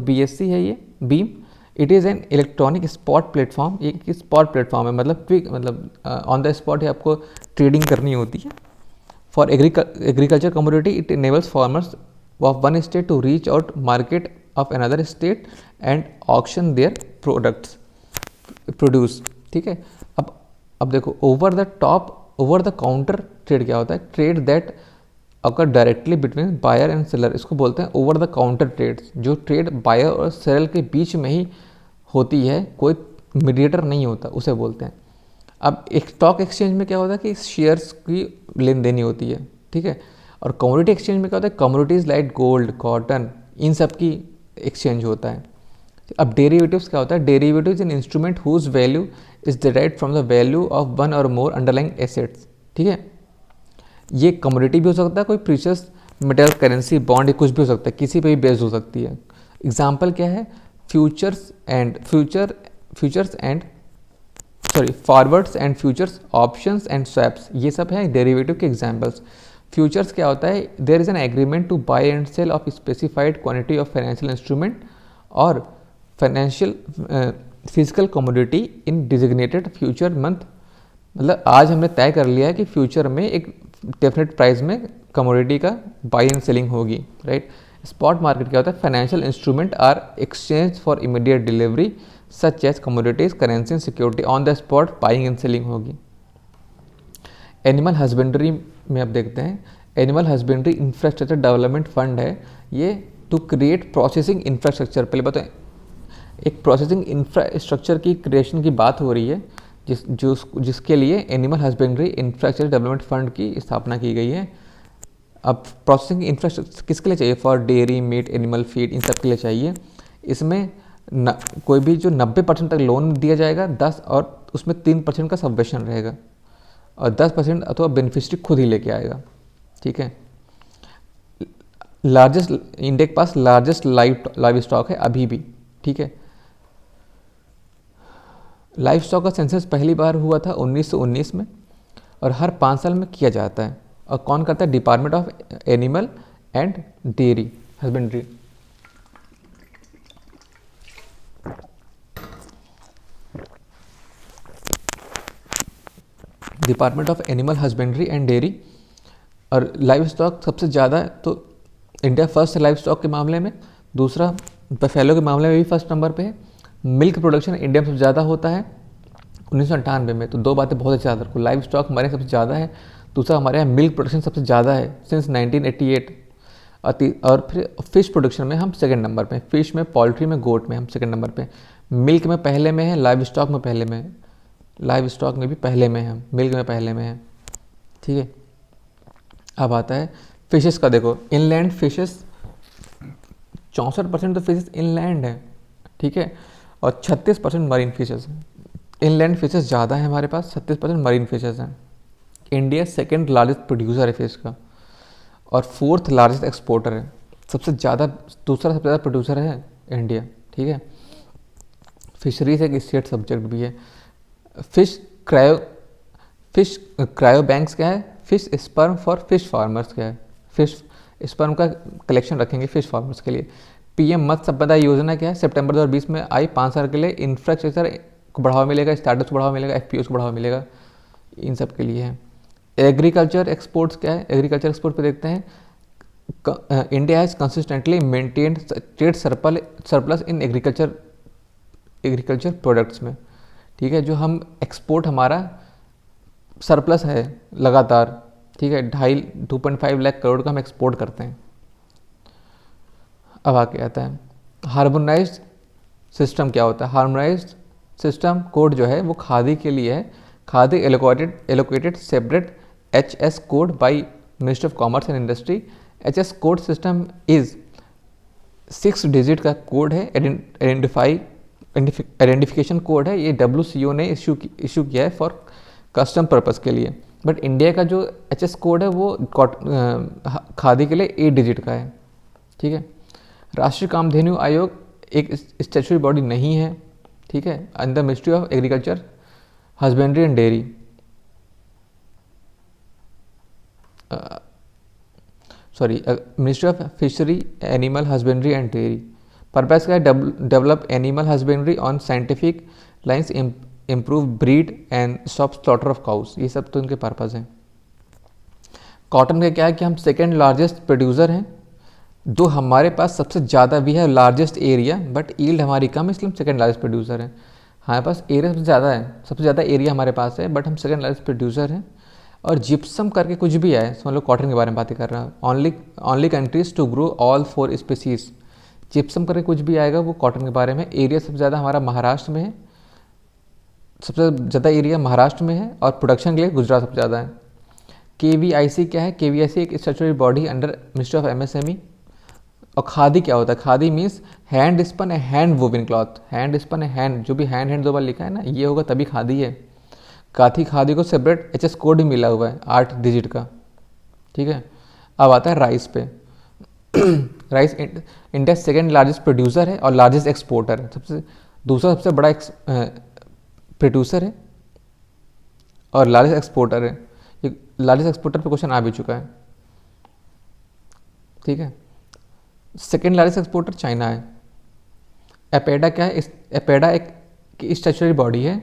BSE है ये beam. It is an electronic spot platform, एक स्पॉट प्लेटफॉर्म है, मतलब ऑन द स्पॉट ही आपको ट्रेडिंग करनी होती है। For agriculture commodity it enables farmers of one state to reach out market of another state and auction their produce, ठीक है। अब देखो ओवर द काउंटर ट्रेड क्या होता है? Trade that occur directly between buyer and seller, इसको बोलते हैं ओवर द काउंटर ट्रेड्स। जो ट्रेड बायर और सेलर के बीच में ही होती है, कोई मीडिएटर नहीं होता, उसे बोलते हैं। अब एक स्टॉक एक्सचेंज में क्या होता है कि शेयर्स की लेन देनी होती है, ठीक है। और कमोडिटी एक्सचेंज में क्या होता है? कमोडिटीज़ लाइक गोल्ड, कॉटन, इन सब की एक्सचेंज होता है। अब डेरिवेटिव्स क्या होता है? Derivatives in instrument whose value is derived from the value of one और मोर अंडरलाइंग एसेट्स, ठीक है। ये कमोडिटी भी हो सकता है, कोई प्रीशियस मेटल, करेंसी, बॉन्ड, कुछ भी हो सकता है, किसी पे भी बेस्ड हो सकती है। एग्जाम्पल क्या है? Futures and sorry forwards and futures, options and swaps, ये सब है डेरिवेटिव के एग्जांपल्स। फ्यूचर्स क्या होता है, there is an agreement to buy and sell of specified quantity of financial instrument और financial physical commodity in designated future month. मतलब आज हमने तय कर लिया है कि फ्यूचर में एक डेफिनेट प्राइस में कमोडिटी का बाई एंड सेलिंग होगी, राइट। स्पॉट मार्केट क्या होता है, financial instrument are exchange for immediate delivery such as commodities, currency and security, on the spot buying and selling होगी। एनिमल हस्बेंड्री में अब देखते हैं, animal husbandry infrastructure development fund है ये, टू क्रिएट प्रोसेसिंग इंफ्रास्ट्रक्चर। पहले बताएं, एक प्रोसेसिंग इंफ्रास्ट्रक्चर की क्रिएशन की बात हो रही है जिसके लिए animal husbandry infrastructure development fund की स्थापना की गई है। अब प्रोसेसिंग इंफ्रास्ट्रक्चर किसके लिए चाहिए, for dairy, meat, animal feed, इन सब के लिए चाहिए। इसमें कोई भी जो 90% तक लोन दिया जाएगा 10 और उसमें 3% का सबवेशन रहेगा और 10% अथवा बेनिफिशरी खुद ही लेके आएगा, ठीक है। लार्जेस्ट, इंडिया के पास लार्जेस्ट लाइव स्टॉक है अभी भी, ठीक है। लाइव स्टॉक का सेंसस पहली बार हुआ था 1919 में और हर 5 साल में किया जाता है। और कौन करता है, department of animal and dairy husbandry. Department of animal husbandry and dairy. और लाइव स्टॉक सबसे ज़्यादा तो इंडिया फर्स्ट है लाइव स्टॉक के मामले में, दूसरा बफेलो के मामले में भी फर्स्ट नंबर पे है। मिल्क प्रोडक्शन इंडिया में सबसे ज़्यादा होता है 1998 में। तो दो बातें बहुत अच्छी याद रखो, लाइव स्टॉक हमारे यहाँ सबसे ज़्यादा है, दूसरा हमारे यहाँ मिल्क प्रोडक्शन सबसे ज़्यादा है सिंस 1988। और फिर फिश प्रोडक्शन में हम सेकंड नंबर पे, फिश में, पोल्ट्री में, गोट में हम सेकंड नंबर पे। मिल्क में पहले में है, लाइव स्टॉक में पहले में है, लाइव स्टॉक में भी पहले में है, मिल्क में पहले में है, ठीक है। अब आता है फिशेस का, देखो इनलैंड फिशेस 64% तो फिशेस इनलैंड है, ठीक है, और 36% मरीन फिशेस हैं। इनलैंड फिशेस ज़्यादा है हमारे पास, 36% मरीन फिशेस हैं। इंडिया सेकंड लार्जेस्ट प्रोड्यूसर है फिश का और फोर्थ लार्जेस्ट एक्सपोर्टर है। सबसे ज़्यादा, दूसरा सबसे ज़्यादा प्रोड्यूसर है इंडिया, ठीक है। फिशरीज एक स्टेट सब्जेक्ट भी है। फिश क्रायो बैंक्स क्या है, fish sperm for fish farmers क्या है, फिश स्पर्म का कलेक्शन रखेंगे फिश फार्मर्स के लिए। पीएम मत्स्य संपदा योजना क्या है, सितंबर 2020 में आई, 5 साल के लिए। इंफ्रास्ट्रक्चर को बढ़ावा मिलेगा, स्टार्टअप्स को बढ़ावा मिलेगा, एफपीओ को बढ़ावा मिलेगा, इन सब के लिए है। एग्रीकल्चर एक्सपोर्ट्स क्या है, एग्रीकल्चर एक्सपोर्ट पे देखते हैं, India has consistently maintained trade surplus in agriculture products में, ठीक है। जो हम एक्सपोर्ट हमारा सरप्लस है लगातार, ठीक है, 2.5 लाख करोड़ का हम एक्सपोर्ट करते हैं। अब आगे आता है हार्मोनाइज्ड सिस्टम क्या होता है। हार्मोनाइज्ड सिस्टम कोड जो है वो खादी के लिए है, khadi allocated separate HS code by ministry of commerce and industry. HS code system is 6 digit का कोड है, आइडेंटिफिकेशन कोड है। ये WCO ने इशू किया है फॉर कस्टम पर्पस के लिए। बट इंडिया का जो HS कोड है वो खादी के लिए 8 डिजिट का है, ठीक है। राष्ट्रीय कामधेनु आयोग एक स्टैट्यूटरी बॉडी नहीं है, ठीक है, under ministry of agriculture, husbandry and dairy. Ministry of fishery, animal husbandry and dairy. Purpose का है develop animal husbandry on scientific lines, improve breed and stop slaughter of cows. ये सब तो इनके पर्पस हैं। कॉटन का क्या है कि हम सेकेंड लार्जेस्ट प्रोड्यूसर हैं, जो हमारे पास सबसे ज़्यादा भी है लार्जेस्ट एरिया, बट ईल्ड हमारी कम है, इसलिए हम सेकेंड लार्जेस्ट प्रोड्यूसर हैं। हमारे पास एरिया सबसे ज़्यादा है, सबसे ज़्यादा एरिया हमारे पास है, बट हम सेकेंड लार्जेस्ट प्रोड्यूसर हैं। और जिप्सम करके कुछ भी है, समझ लो कॉटन के बारे में बातें कर रहा हूँ। Only countries to grow all 4 species. Gypsum करके कुछ भी आएगा वो कॉटन के बारे में। एरिया सबसे ज़्यादा हमारा महाराष्ट्र में है, सबसे ज़्यादा एरिया महाराष्ट्र में है, और प्रोडक्शन के लिए गुजरात सबसे ज़्यादा है। KVIC क्या है, KVIC एक statutory body under ministry of MSME। और खादी क्या होता है, khadi means hand spun hand woven cloth. Hand spun hand, जो भी हैंड 2 बार लिखा है ना, ये होगा तभी खादी है। खादी को सेपरेट HS कोड भी मिला हुआ है 8 डिजिट का, ठीक है। अब आता है राइस पे। Rice India second largest producer है और लार्जेस्ट एक्सपोर्टर है, दूसरा सबसे बड़ा प्रोड्यूसर है, और लार्जेस्ट एक्सपोर्टर है। ये लार्जेस्ट एक्सपोर्टर पे क्वेश्चन आ भी चुका है, ठीक है। सेकेंड लार्जेस्ट एक्सपोर्टर चाइना है। एपेडा क्या है? एपेडा एक स्टैचुटरी बॉडी है,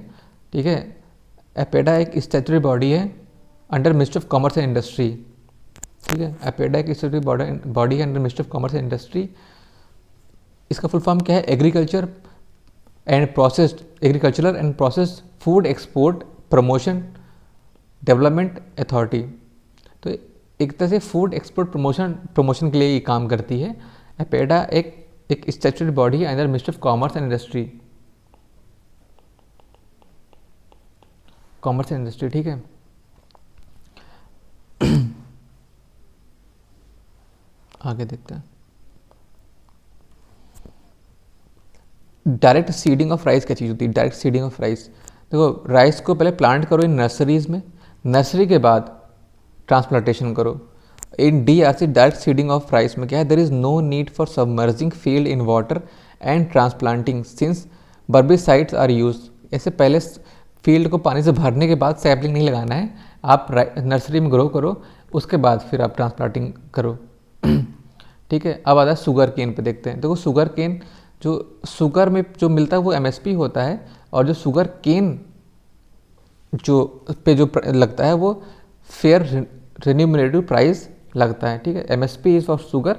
ठीक है। एपेडा एक स्टैचुटरी बॉडी है under ministry of commerce and industry, ठीक है। एपेडा एक स्टैचुटरी बॉडी है under ministry of commerce and industry. इसका फुल फॉर्म क्या है? Agricultural and processed food export promotion development authority. तो एक तरह से फूड एक्सपोर्ट प्रमोशन के लिए ये काम करती है। एपेडा एक स्टैट्यूटरी बॉडी है under ministry of commerce and industry, ठीक है। आगे देखते हैं। डायरेक्ट सीडिंग ऑफ राइस क्या चीज़ होती है? डायरेक्ट सीडिंग ऑफ राइस, देखो राइस को पहले प्लांट करो इन नर्सरीज में, नर्सरी के बाद ट्रांसप्लांटेशन करो। इन DRC direct seeding of rice में क्या है? There is no need for submerging field in water and transplanting since herbicides are use. ऐसे पहले फील्ड को पानी से भरने के बाद सैपलिंग नहीं लगाना है, आप नर्सरी में ग्रो करो, उसके बाद फिर आप ट्रांसप्लांटिंग करो, ठीक है। अब आता है शुगर केन पे देखते हैं। देखो शुगर केन, जो शुगर में जो मिलता है वो MSP होता है, और जो शुगर केन जो लगता है वो फेयर रेन्यूमरेटिव प्राइस लगता है, ठीक है। MSP is for sugar,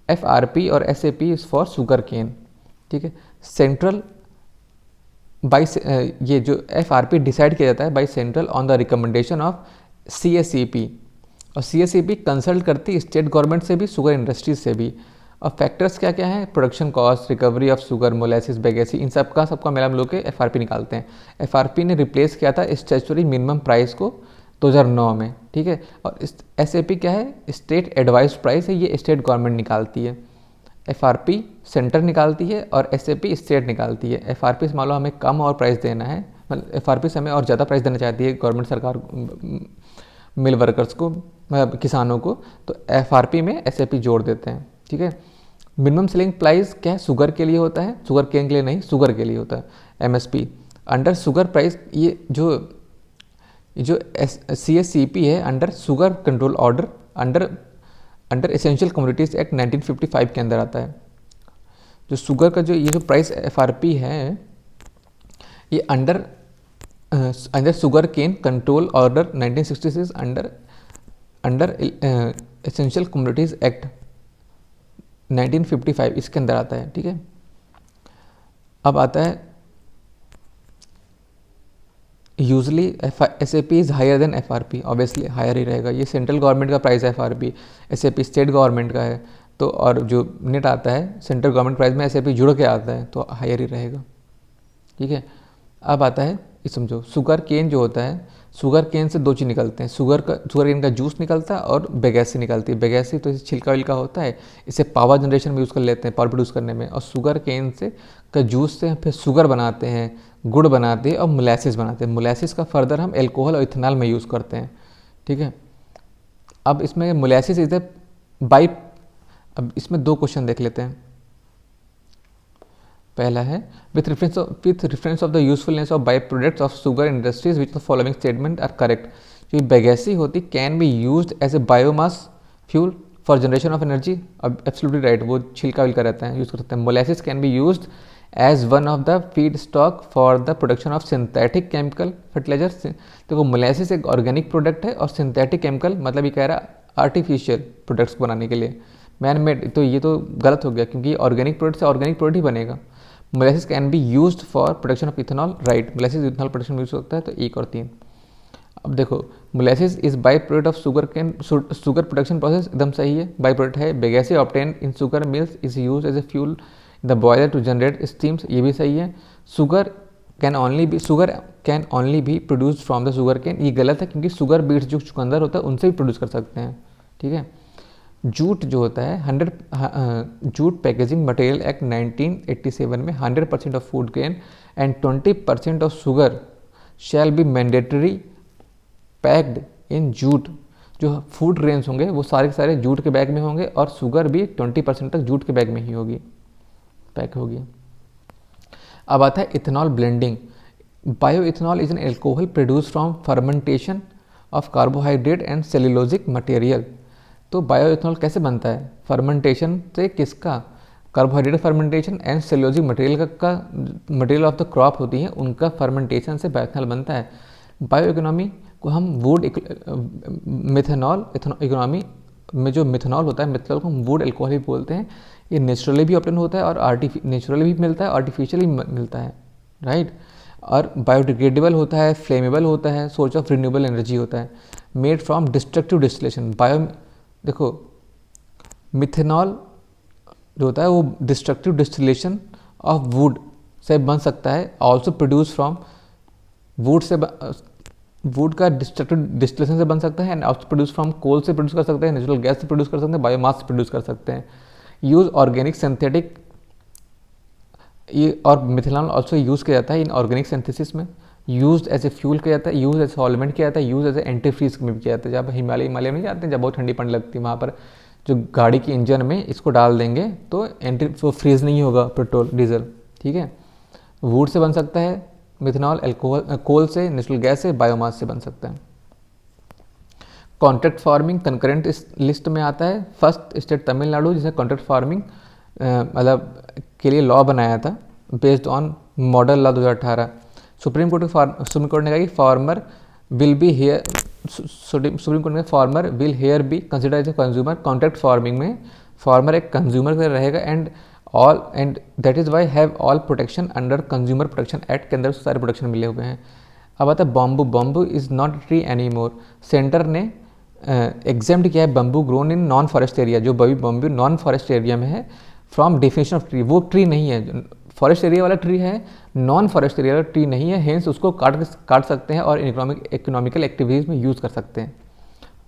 FRP और SAP is for sugar cane, ठीक है। सेंट्रल बाई ये जो FRP डिसाइड किया जाता है by central on the recommendation of CSEP, और CSEP कंसल्ट करती है स्टेट गवर्नमेंट से भी, शुगर इंडस्ट्रीज से भी। और फैक्टर्स क्या क्या है? Production cost, recovery of sugar, molasses, bagasse, इन सबका मिला मिलो के FRP निकालते हैं। FRP ने रिप्लेस किया था स्टैट्यूटरी मिनिमम प्राइस को 2009 में, ठीक है। और SAP क्या है? स्टेट एडवाइज प्राइस है, ये स्टेट गवर्नमेंट निकालती है। FRP सेंटर निकालती है और SAP स्टेट निकालती है। FRP से मान लो हमें कम और प्राइस देना है, मतलब FRP से हमें और ज़्यादा प्राइस देना चाहती है गवर्नमेंट, सरकार मिल वर्कर्स को, मतलब किसानों को, तो FRP में SAP जोड़ देते हैं, ठीक है। मिनिमम सेलिंग प्राइस क्या है? शुगर के लिए होता है, शुगर केन के लिए नहीं, शुगर के लिए होता है MSP। अंडर शुगर प्राइस, ये जो CSCP है under sugar control order, under essential commodities act 1955 के अंदर आता है। जो शुगर का ये जो प्राइस FRP है, ये under sugar cane control order 1966 under essential commodities act 1955 इसके अंदर आता है, ठीक है। अब आता है usually SAP is higher than FRP, obviously higher ही रहेगा, ये सेंट्रल गवर्नमेंट का प्राइस है FRP, SAP स्टेट गवर्नमेंट का है, तो और जो नेट आता है सेंट्रल गवर्नमेंट प्राइस में SAP जुड़ के आता है, तो हायर ही रहेगा, ठीक है। अब आता है ये समझो, शुगर केन जो होता है, शुगर केन से दो चीज़ निकलते हैं, शुगर केन का जूस निकलता है और बेगेसी निकलती है। बेगेसी तो इसे छिलका विलका होता है, इसे पावर जनरेशन में यूज़ कर लेते हैं, पावर प्रोड्यूस करने में, और शुगर केन से का जूस से फिर शुगर बनाते हैं, गुड़ बनाते हैं और मोलेसिस बनाते हैं। मोलेसिस का फर्दर हम एल्कोहल और इथेनॉल में यूज़ करते हैं, ठीक है। अब इसमें मोलेसिस इधर बाई, अब इसमें दो क्वेश्चन देख लेते हैं। पहला है with reference of the usefulness of by products of sugar industries which the following statement are correct. जो बेगेसी होती can be used as a biomass fuel for generation of energy, अब एब्सोल्युटली राइट, वो छिलका विलका रहता है, use कर सकते हैं। Molasses can be used as one of the feed stock for the production of synthetic chemical fertilisers. देखो मोलेसिस एक ऑर्गेनिक प्रोडक्ट है और सिंथेटिक केमिकल मतलब ये कह रहा है आर्टिफिशियल प्रोडक्ट्स बनाने के लिए, मैन मेड, तो ये तो गलत हो गया क्योंकि ऑर्गेनिक प्रोडक्ट से ऑर्गेनिक प्रोडक्ट ही बनेगा। Molasses can be used for production of ethanol, right, molasses ethanol production में यूज होता है, तो 1 और 3। अब देखो molasses is by product of sugar production process, एकदम सही है, बाई प्रोडक्ट है। Bagasse obtain in sugar mills is use as a fuel the boiler to generate steams, ये भी सही है। Sugar can only B produce from the sugar cane, ये गलत है क्योंकि शुगर बीट्स जो चुकंदर होता है उनसे भी प्रोड्यूस कर सकते हैं, ठीक है। जूट जो होता है 100 जूट पैकेजिंग मटेरियल एक्ट 1987 में 100% of food grain and 20% of sugar shall be mandatory packed in jute. जो फूड ग्रेन्स होंगे वो सारे के सारे जूट के बैग में होंगे और शुगर भी 20% तक जूट के बैग में ही होगी, पैक होगी। अब आता है ethanol blending. Bioethanol is an alcohol produce from fermentation of carbohydrate and cellulosic material. तो बायोइथेनॉल कैसे बनता है? फर्मेंटेशन से किसका? Carbohydrate fermentation and cellulosic material का मटेरियल ऑफ द क्रॉप होती है, उनका फर्मेंटेशन से बायोइथेनॉल बनता है। बायो इकोनॉमी को हम वुड मिथेनॉल इकोनॉमी में जो मिथेनॉल होता है, मिथेनॉल को हम वुड एल्कोहल भी बोलते हैं। ये नेचुरली भी ऑप्टेन होता है और नेचुरली भी मिलता है, आर्टिफिशियली मिलता है, राइट। और बायोडिग्रेडेबल होता है, फ्लेमेबल होता है, सोर्स ऑफ रिन्यूएबल एनर्जी होता है। Made from destructive distillation. देखो मिथेनॉल जो होता है वो destructive distillation of would say बन सकता है। ऑल्सो प्रोड्यूस फ्रॉम वुड का डिस्ट्रक्टिव डिस्टिलेशन से बन सकता है and also produce from coal से प्रोड्यूस कर सकते हैं, नेचुरल गैस से प्रोड्यूस कर सकते हैं, बायोमास से प्रोड्यूस कर सकते हैं। यूज ऑर्गेनिक सिंथेटिक, ये और मिथेनॉल ऑल्सो यूज़ किया जाता है इन ऑर्गेनिक सिंथेसिस में। यूज एज ए फ्यूल किया जाता है, यूज एज सॉल्वेंट किया जाता है, use as a antifreeze में भी किया जाता है। जब हिमालय में जाते हैं, जब बहुत ठंडी पड़ने लगती है, वहाँ पर जो गाड़ी की इंजन में इसको डाल देंगे तो फ्रीज नहीं होगा पेट्रोल डीजल, ठीक है। वुड से बन सकता है मिथेनॉल, एल्कोहल कोल से, नेचुरल गैस से, बायोमास से बन सकता है। कॉन्ट्रैक्ट फार्मिंग कंकरेंट इस लिस्ट में आता है। फर्स्ट स्टेट तमिलनाडु जिसने कॉन्ट्रैक्ट फार्मिंग मतलब के लिए लॉ बनाया था based on model law 2018। Supreme Court ने कहा कि farmer will be here Supreme Court ने farmer will here be consider as a consumer. Contract farming में फार्मर एक कंज्यूमर का रहेगा and that is why have all protection under consumer protection act के अंदर सारे प्रोटेक्शन मिले हुए हैं। अब आता है bamboo is not tree any more. Centre ने एग्जेम्प्ट किया है bamboo grown in non forest area, जो बम्बू नॉन फॉरेस्ट एरिया में है, फ्रॉम डेफिनेशन ऑफ ट्री। वो ट्री नहीं है, फॉरेस्ट एरिया वाला ट्री है, नॉन फॉरेस्ट एरिया वाला ट्री नहीं है, हेंस उसको काट सकते हैं और इकोनॉमिकल एक्टिविटीज़ में यूज़ कर सकते हैं।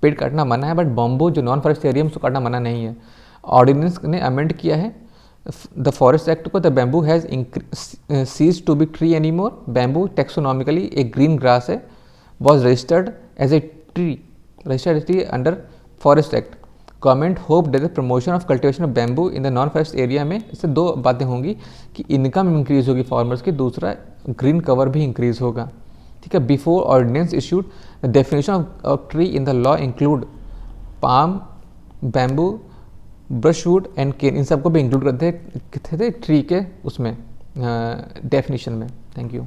पेड़ काटना मना है, बट बम्बू जो नॉन फॉरेस्ट एरिया में उसको काटना मना नहीं है। ऑर्डिनेंस ने अमेंड किया है द फॉरेस्ट एक्ट को। The bamboo has cease to be tree any more. Bamboo taxonomically एक ग्रीन ग्रास है, was registered as a tree under forest act. Government hope that the promotion of cultivation of bamboo in the non forest area में, इससे दो बातें होंगी कि income increase होगी farmers की, दूसरा ग्रीन कवर भी इंक्रीज होगा, ठीक है। Before ordinance issued the definition of tree in the law include palm, bamboo, brushwood and cane, इन सबको भी इंक्लूड करते थे ट्री के उसमें डेफिनेशन में। Thank you.